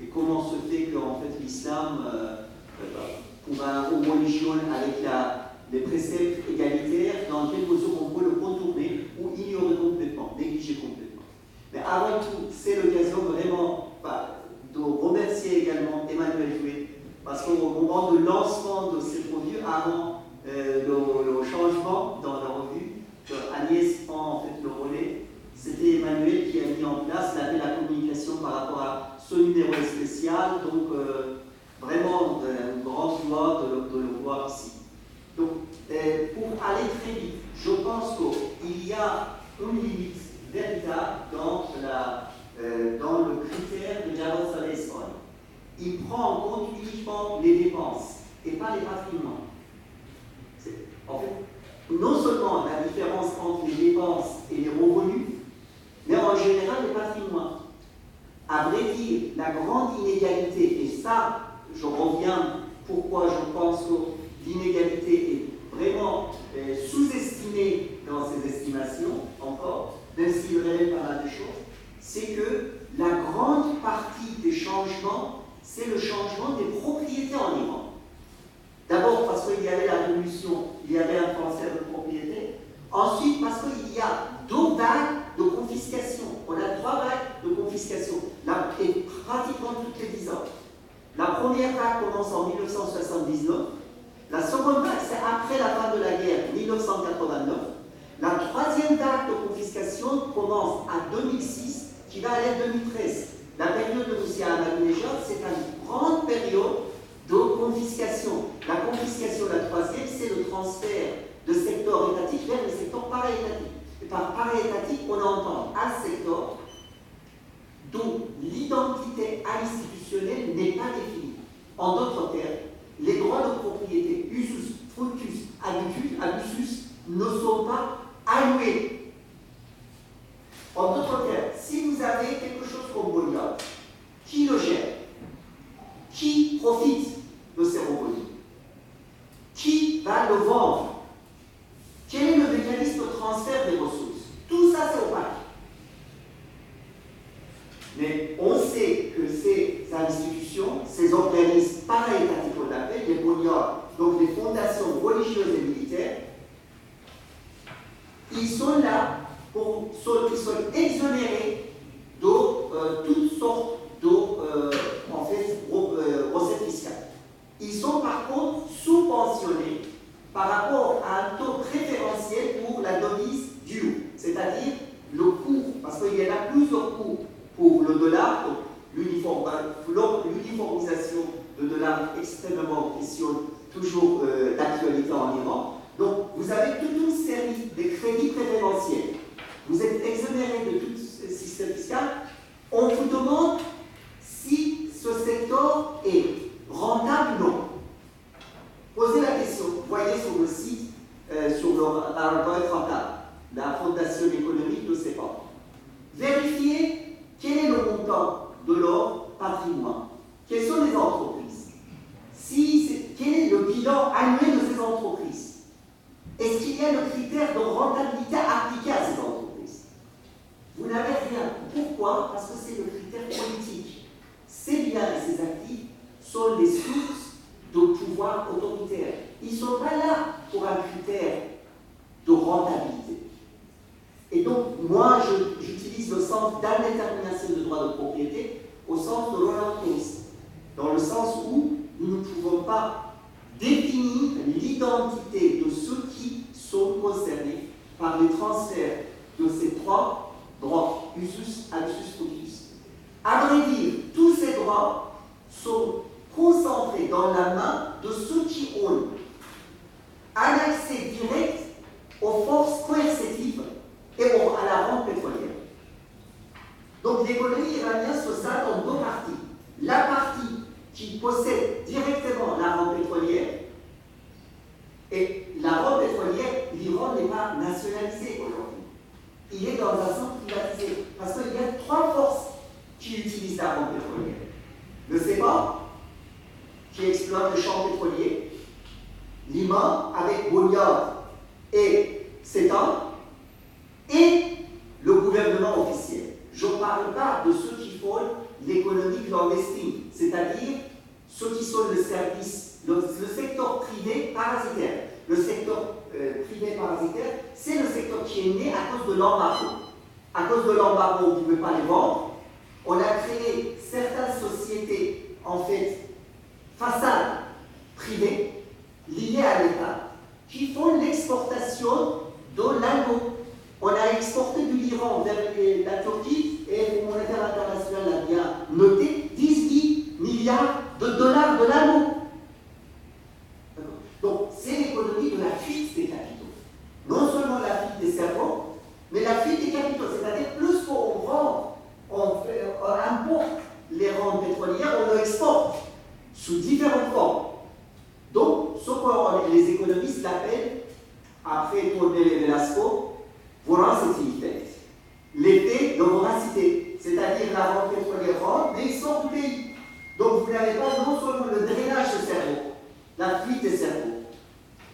et comment se fait qu'en fait l'islam, pour un homo religion avec les préceptes égalitaires, dans quelle mesure on peut le contourner ou ignorer complètement, négliger complètement. Mais avant tout, c'est l'occasion vraiment de remercier également Emmanuel Jouet, parce qu'au moment de lancement de cette revue, avant le changement dans la revue, Agnès prend en fait le relais, c'était Emmanuel qui a mis en place la communication par rapport à ce numéro spécial, donc vraiment une grande joie de le voir ici. Donc, pour aller très vite, je pense qu'il y a une limite véritable dans le critère de Jawad Saleh-Esfahani. Il prend en compte uniquement les dépenses et pas les patrimoines. En fait, non seulement la différence entre les dépenses et les revenus, mais en général les patrimoines. À vrai dire, la grande inégalité, et ça, je reviens pourquoi je pense que l'inégalité est vraiment sous-estimée dans ces estimations, encore, même s'il révèle pas mal de choses, c'est que la grande partie des changements, c'est le changement des propriétés en Iran. D'abord parce qu'il y avait la révolution, il y avait un transfert de propriété. Ensuite parce qu'il y a 2 vagues de confiscation. On a 3 vagues de confiscation, et pratiquement toutes les 10 ans. La première vague commence en 1979. La seconde vague, c'est après la fin de la guerre, 1989. La troisième vague de confiscation commence à 2006, qui va aller à 2013. La période de M. Ahmadinejad, c'est une grande période de confiscation. La confiscation, la troisième, c'est le transfert de secteur étatique vers le secteur para-étatique. Et par para-étatique, on entend un secteur dont l'identité institutionnelle n'est pas définie. En d'autres termes, les droits de propriété, usus, fructus, abusus, ne sont pas alloués. En d'autres termes, si vous avez quelque chose comme Bolia, qui le gère? Qui profite de ces revenus? Qui va le vendre? Quel est le mécanisme de transfert des ressources? Tout ça, c'est opaque. Mais on sait que ces institutions, ces organismes para-étatiques qu'on appelle, les bourgeois, donc les fondations religieuses et militaires, ils sont là ils sont exonérés de toutes sortes de recettes fiscales. Ils sont par contre sous-pensionnés par rapport à un taux préférentiel pour la devise due, c'est-à-dire le cours, parce qu'il y en a plusieurs cours pour le dollar, l'uniformisation de dollar extrêmement questionne toujours d'actualité en Iran. Donc vous avez toute une série de crédits préférentiels. Vous êtes exonéré de tout ce système fiscal. On vous demande si ce secteur est rentable ou non. Posez la question. Vous voyez sur le site, sur le rapport rentable, la Fondation économique ne sait pas. Vérifiez quel est le montant de leur patrimoine. Quelles sont les entreprises? Quel est le bilan annuel de ces entreprises? Est-ce qu'il y a le critère de rentabilité appliqué à ces entreprises? Vous n'avez rien. Pourquoi? Parce que c'est le critère politique. Ces biens et ces actifs sont les sources de pouvoir autoritaire. Ils ne sont pas là pour un critère sens de Roland Coase, dans le sens où nous ne pouvons pas définir l'identité de ceux qui sont concernés par les transferts de ces trois droits, usus, absus, totus. À vrai dire, tous ces droits sont concentrés dans la main de ceux qui ont un accès direct aux forces coercitives et à la rente pétrolière. Donc l'économie iranienne se scinde en deux parties. La partie qui possède directement la rente pétrolière, et la rente pétrolière, l'Iran n'est pas nationalisé aujourd'hui. Il est dans un centre privatisé, parce qu'il y a trois forces qui utilisent la rente pétrolière. Le CEPA, qui exploite le champ pétrolier, l'IMA avec Bolyard et CETA, et le gouvernement officiel. Je ne parle pas de ceux qui font l'économie clandestine, c'est-à-dire ceux qui sont le service, le secteur privé parasitaire. Le secteur privé parasitaire, c'est le secteur qui est né à cause de l'embargo. À cause de l'embargo, on ne pouvait pas les vendre. On a créé certaines sociétés, en fait, façades privées, liées à l'État, qui font l'exportation de lingots. On a exporté de l'Iran vers la Turquie, et le monétaire international a bien noté 18 milliards de dollars de lingots. Donc, c'est l'économie de la fuite des capitaux. Non seulement la fuite des cerveaux, mais la fuite des capitaux. C'est-à-dire, plus qu'on vend, on importe les rentes pétrolières, on les exporte sous différentes formes. Donc, ce que les économistes l'appellent, après tourner les Velasco, voracity effect. L'effet de voracité, c'est-à-dire la rente pétrolière rentre, mais il sort du pays. Donc, vous n'avez pas non seulement le drainage de cerveau, la fuite des cerveaux,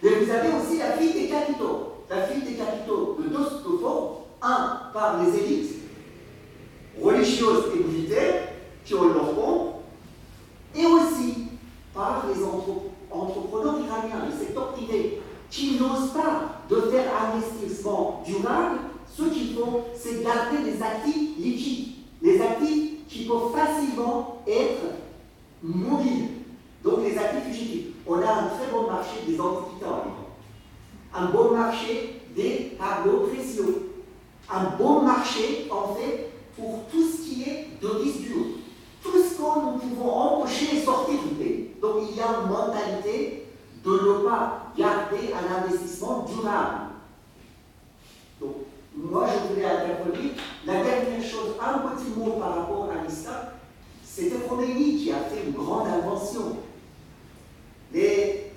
mais vous avez aussi la fuite des capitaux. La fuite des capitaux de deux formes. Un, par les élites religieuses et militaires qui ont leur compte, et aussi par les entrepreneurs iraniens, le secteur privé, qui n'osent pas de faire un investissement durable. Ce qu'ils font, c'est garder des actifs liquides, les actifs qui peuvent facilement être mobiles, donc les actifs fugitifs. On a un très bon marché des antiquités en Iran, un bon marché des tableaux précieux, un bon marché en fait pour tout ce qui est de risque dur, tout ce que nous pouvons empocher et sortir du pays. Donc il y a une mentalité de ne pas garder un investissement durable. Donc moi je voulais intervenir. La dernière chose, un petit mot par rapport à l'islam, c'était Khomeini qui a fait une grande invention. Les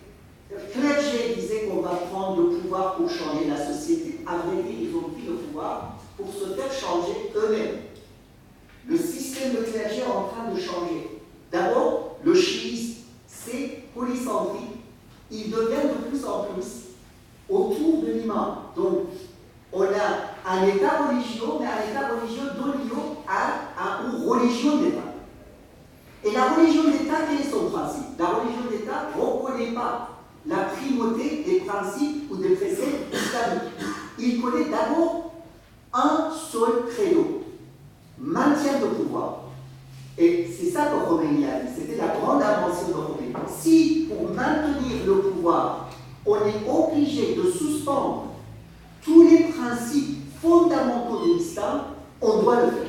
clergés disaient qu'on va prendre le pouvoir pour changer la société. À vrai dire, ils ont pris le pouvoir pour se faire changer eux-mêmes. Le système de clergé est en train de changer. D'abord, le chiisme, c'est polycentrique. Il devient de plus en plus autour de l'imam. Donc, on a un État religieux, mais un État religieux donné à une religion d'État. Et la religion d'État, quel est son principe? La religion d'État ne reconnaît pas la primauté des principes ou des préceptes islamiques. Il connaît d'abord un seul credo, maintien de pouvoir. Et c'est ça que Khomeini a dit, c'était la grande invention de Khomeini. Si, pour maintenir le pouvoir, on est obligé de suspendre tous les principes fondamentaux de l'islam, on doit le faire.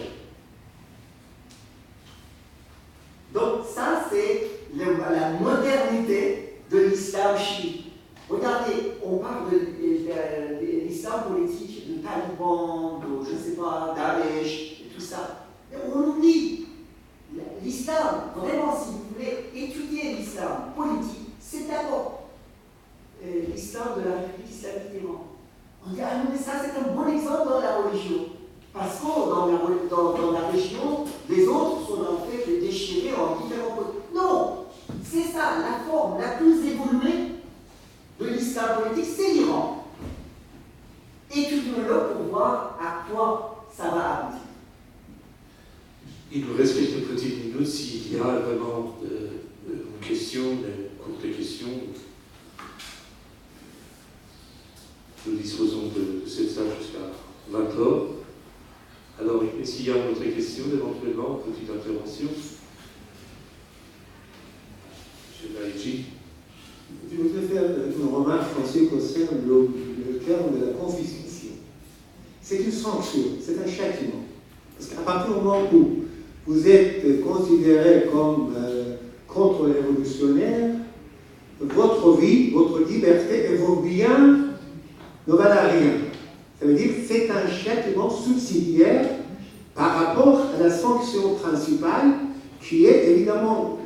Donc ça, c'est la modernité de l'islam chiite. Regardez, on parle de l'islam politique, de Taliban, de, je ne sais pas, Daesh, et tout ça. Et on oublie l'islam. Vraiment, si vous voulez étudier l'islam politique, c'est d'abord l'islam de la République islamique d'Iran. On dit, ah non, mais ça, c'est un bon exemple dans la religion. Parce que dans la région, les autres sont en fait déchirés en différents côtés. Non, c'est ça, la forme la plus évoluée de l'islam politique, c'est l'Iran. Étudions-le pour voir à quoi ça va aboutir. Il nous reste quelques petites minutes. S'il y a vraiment une question, une courte question, nous disposons de cette salle jusqu'à 20h. Alors, est-ce qu'il y a une autre question, éventuellement, une petite intervention? en ce qui concerne le terme de la confiscation. C'est une censure, c'est un châtiment. Parce qu'à partir du moment où vous êtes considéré comme contre-révolutionnaire, votre vie, votre liberté et vos biens ne valent rien. Ça veut dire que c'est un châtiment subsidiaire par rapport à la sanction principale qui est évidemment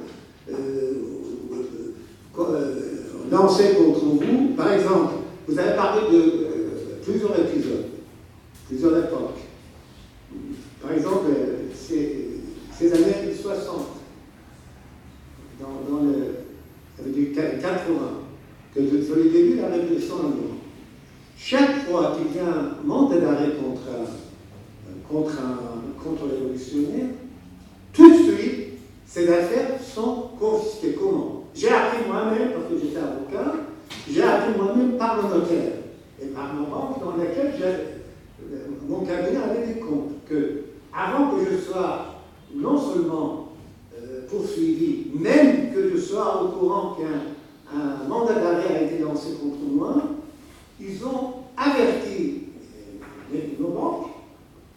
lancée contre vous. Par exemple, vous avez parlé de plusieurs épisodes, plusieurs époques. Par exemple, ces années 60, ça veut dire 80, que sur les débuts de la révolution allemande. Chaque fois qu'il y a un mandat d'arrêt contre un contre-révolutionnaire, tout de suite, ces affaires sont confisquées. Comment? J'ai appris moi-même, parce que j'étais avocat, j'ai appris moi-même par le notaire et par ma banque dans laquelle mon cabinet avait des comptes. Que avant que je sois non seulement poursuivi, même que je sois au courant qu'un mandat d'arrêt a été lancé contre moi, ils ont averti nos banques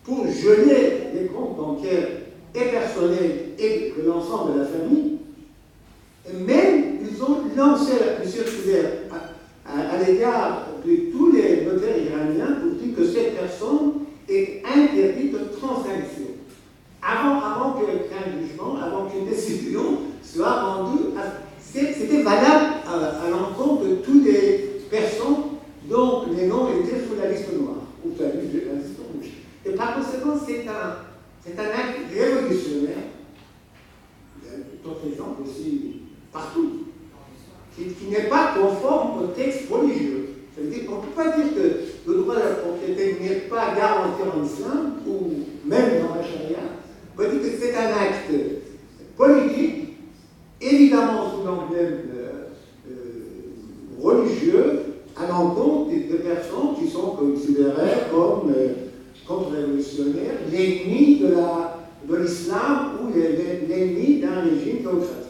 pour geler les comptes bancaires et personnels et de l'ensemble de la famille. Et même, ils ont lancé une circulaire à l'égard de tous les notaires iraniens pour dire que cette personne est interdite de transaction. Avant qu'un jugement, avant qu'une décision soit rendue, c'était valable à l'encontre de toutes les personnes dont les noms étaient sur la liste noire, ou sur la liste rouge. Et par conséquent, c'est un acte révolutionnaire, il y a d'autres exemples aussi partout, qui n'est pas conforme au texte religieux. Ça veut dire qu'on ne peut pas dire que le droit de la propriété n'est pas garanti en islam, ou même dans la charia. On peut dire que c'est un acte politique, évidemment sous l'emblème religieux, à l'encontre des personnes qui sont considérées comme contre-révolutionnaires, l'ennemi de l'islam ou l'ennemi d'un régime démocratique.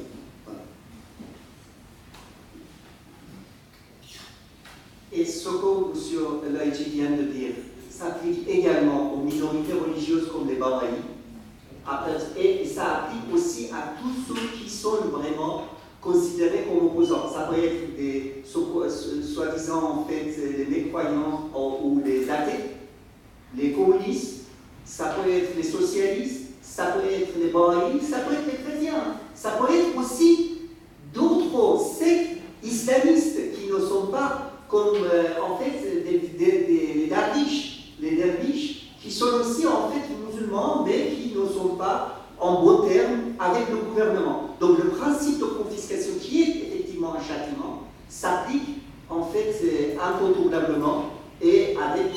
Et ce que M. Laïchi vient de dire s'applique également aux minorités religieuses comme les Bahaïs, et ça applique aussi à tous ceux qui sont vraiment considérés comme opposants. Ça peut être des soi-disant en fait les mécroyants ou les athées, les communistes, ça peut être les socialistes, ça peut être les Bahaïs, ça peut être les chrétiens, ça peut être aussi d'autres sectes islamistes qui ne sont pas comme en fait les derviches, qui sont aussi en fait musulmans, mais qui ne sont pas en bon terme avec le gouvernement. Donc le principe de confiscation, qui est effectivement un châtiment, s'applique en fait incontournablement et avec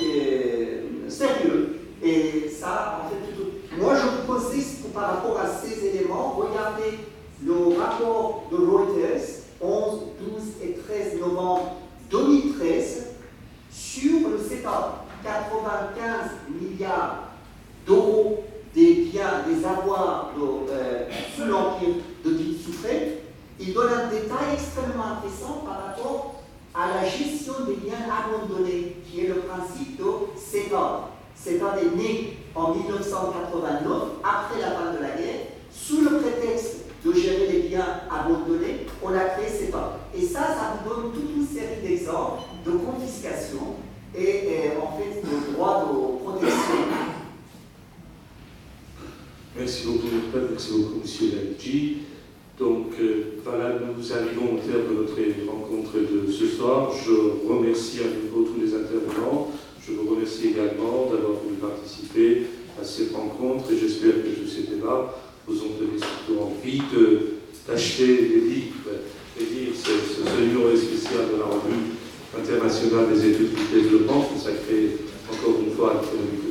sérieux. Et ça, en fait, moi je vous conseille par rapport à ces éléments, regardez le rapport de Reuters, 11, 12 et 13 novembre 2013, sur le CETA, 95 milliards d'euros des biens, des avoirs sous l'empire de Guy Souffret. Il donne un détail extrêmement intéressant par rapport à la gestion des biens abandonnés, qui est le principe de CETA. CETA est né en 1989, après la fin de la guerre, sous le prétexte de gérer les biens abandonnés, on a créé CETA. Et ça vous donne toute une série d'exemples de confiscation et en fait de droit de protection. Merci beaucoup, merci beaucoup, M. Laïchi. Donc, voilà, nous arrivons au terme de notre rencontre de ce soir. Je remercie à nouveau tous les intervenants. Je vous remercie également d'avoir voulu participer à cette rencontre et j'espère que tous ces débats vous ont donné surtout envie d'acheter des livres. Ce numéro spécial de la revue internationale des études du développement consacré encore une fois à l'économie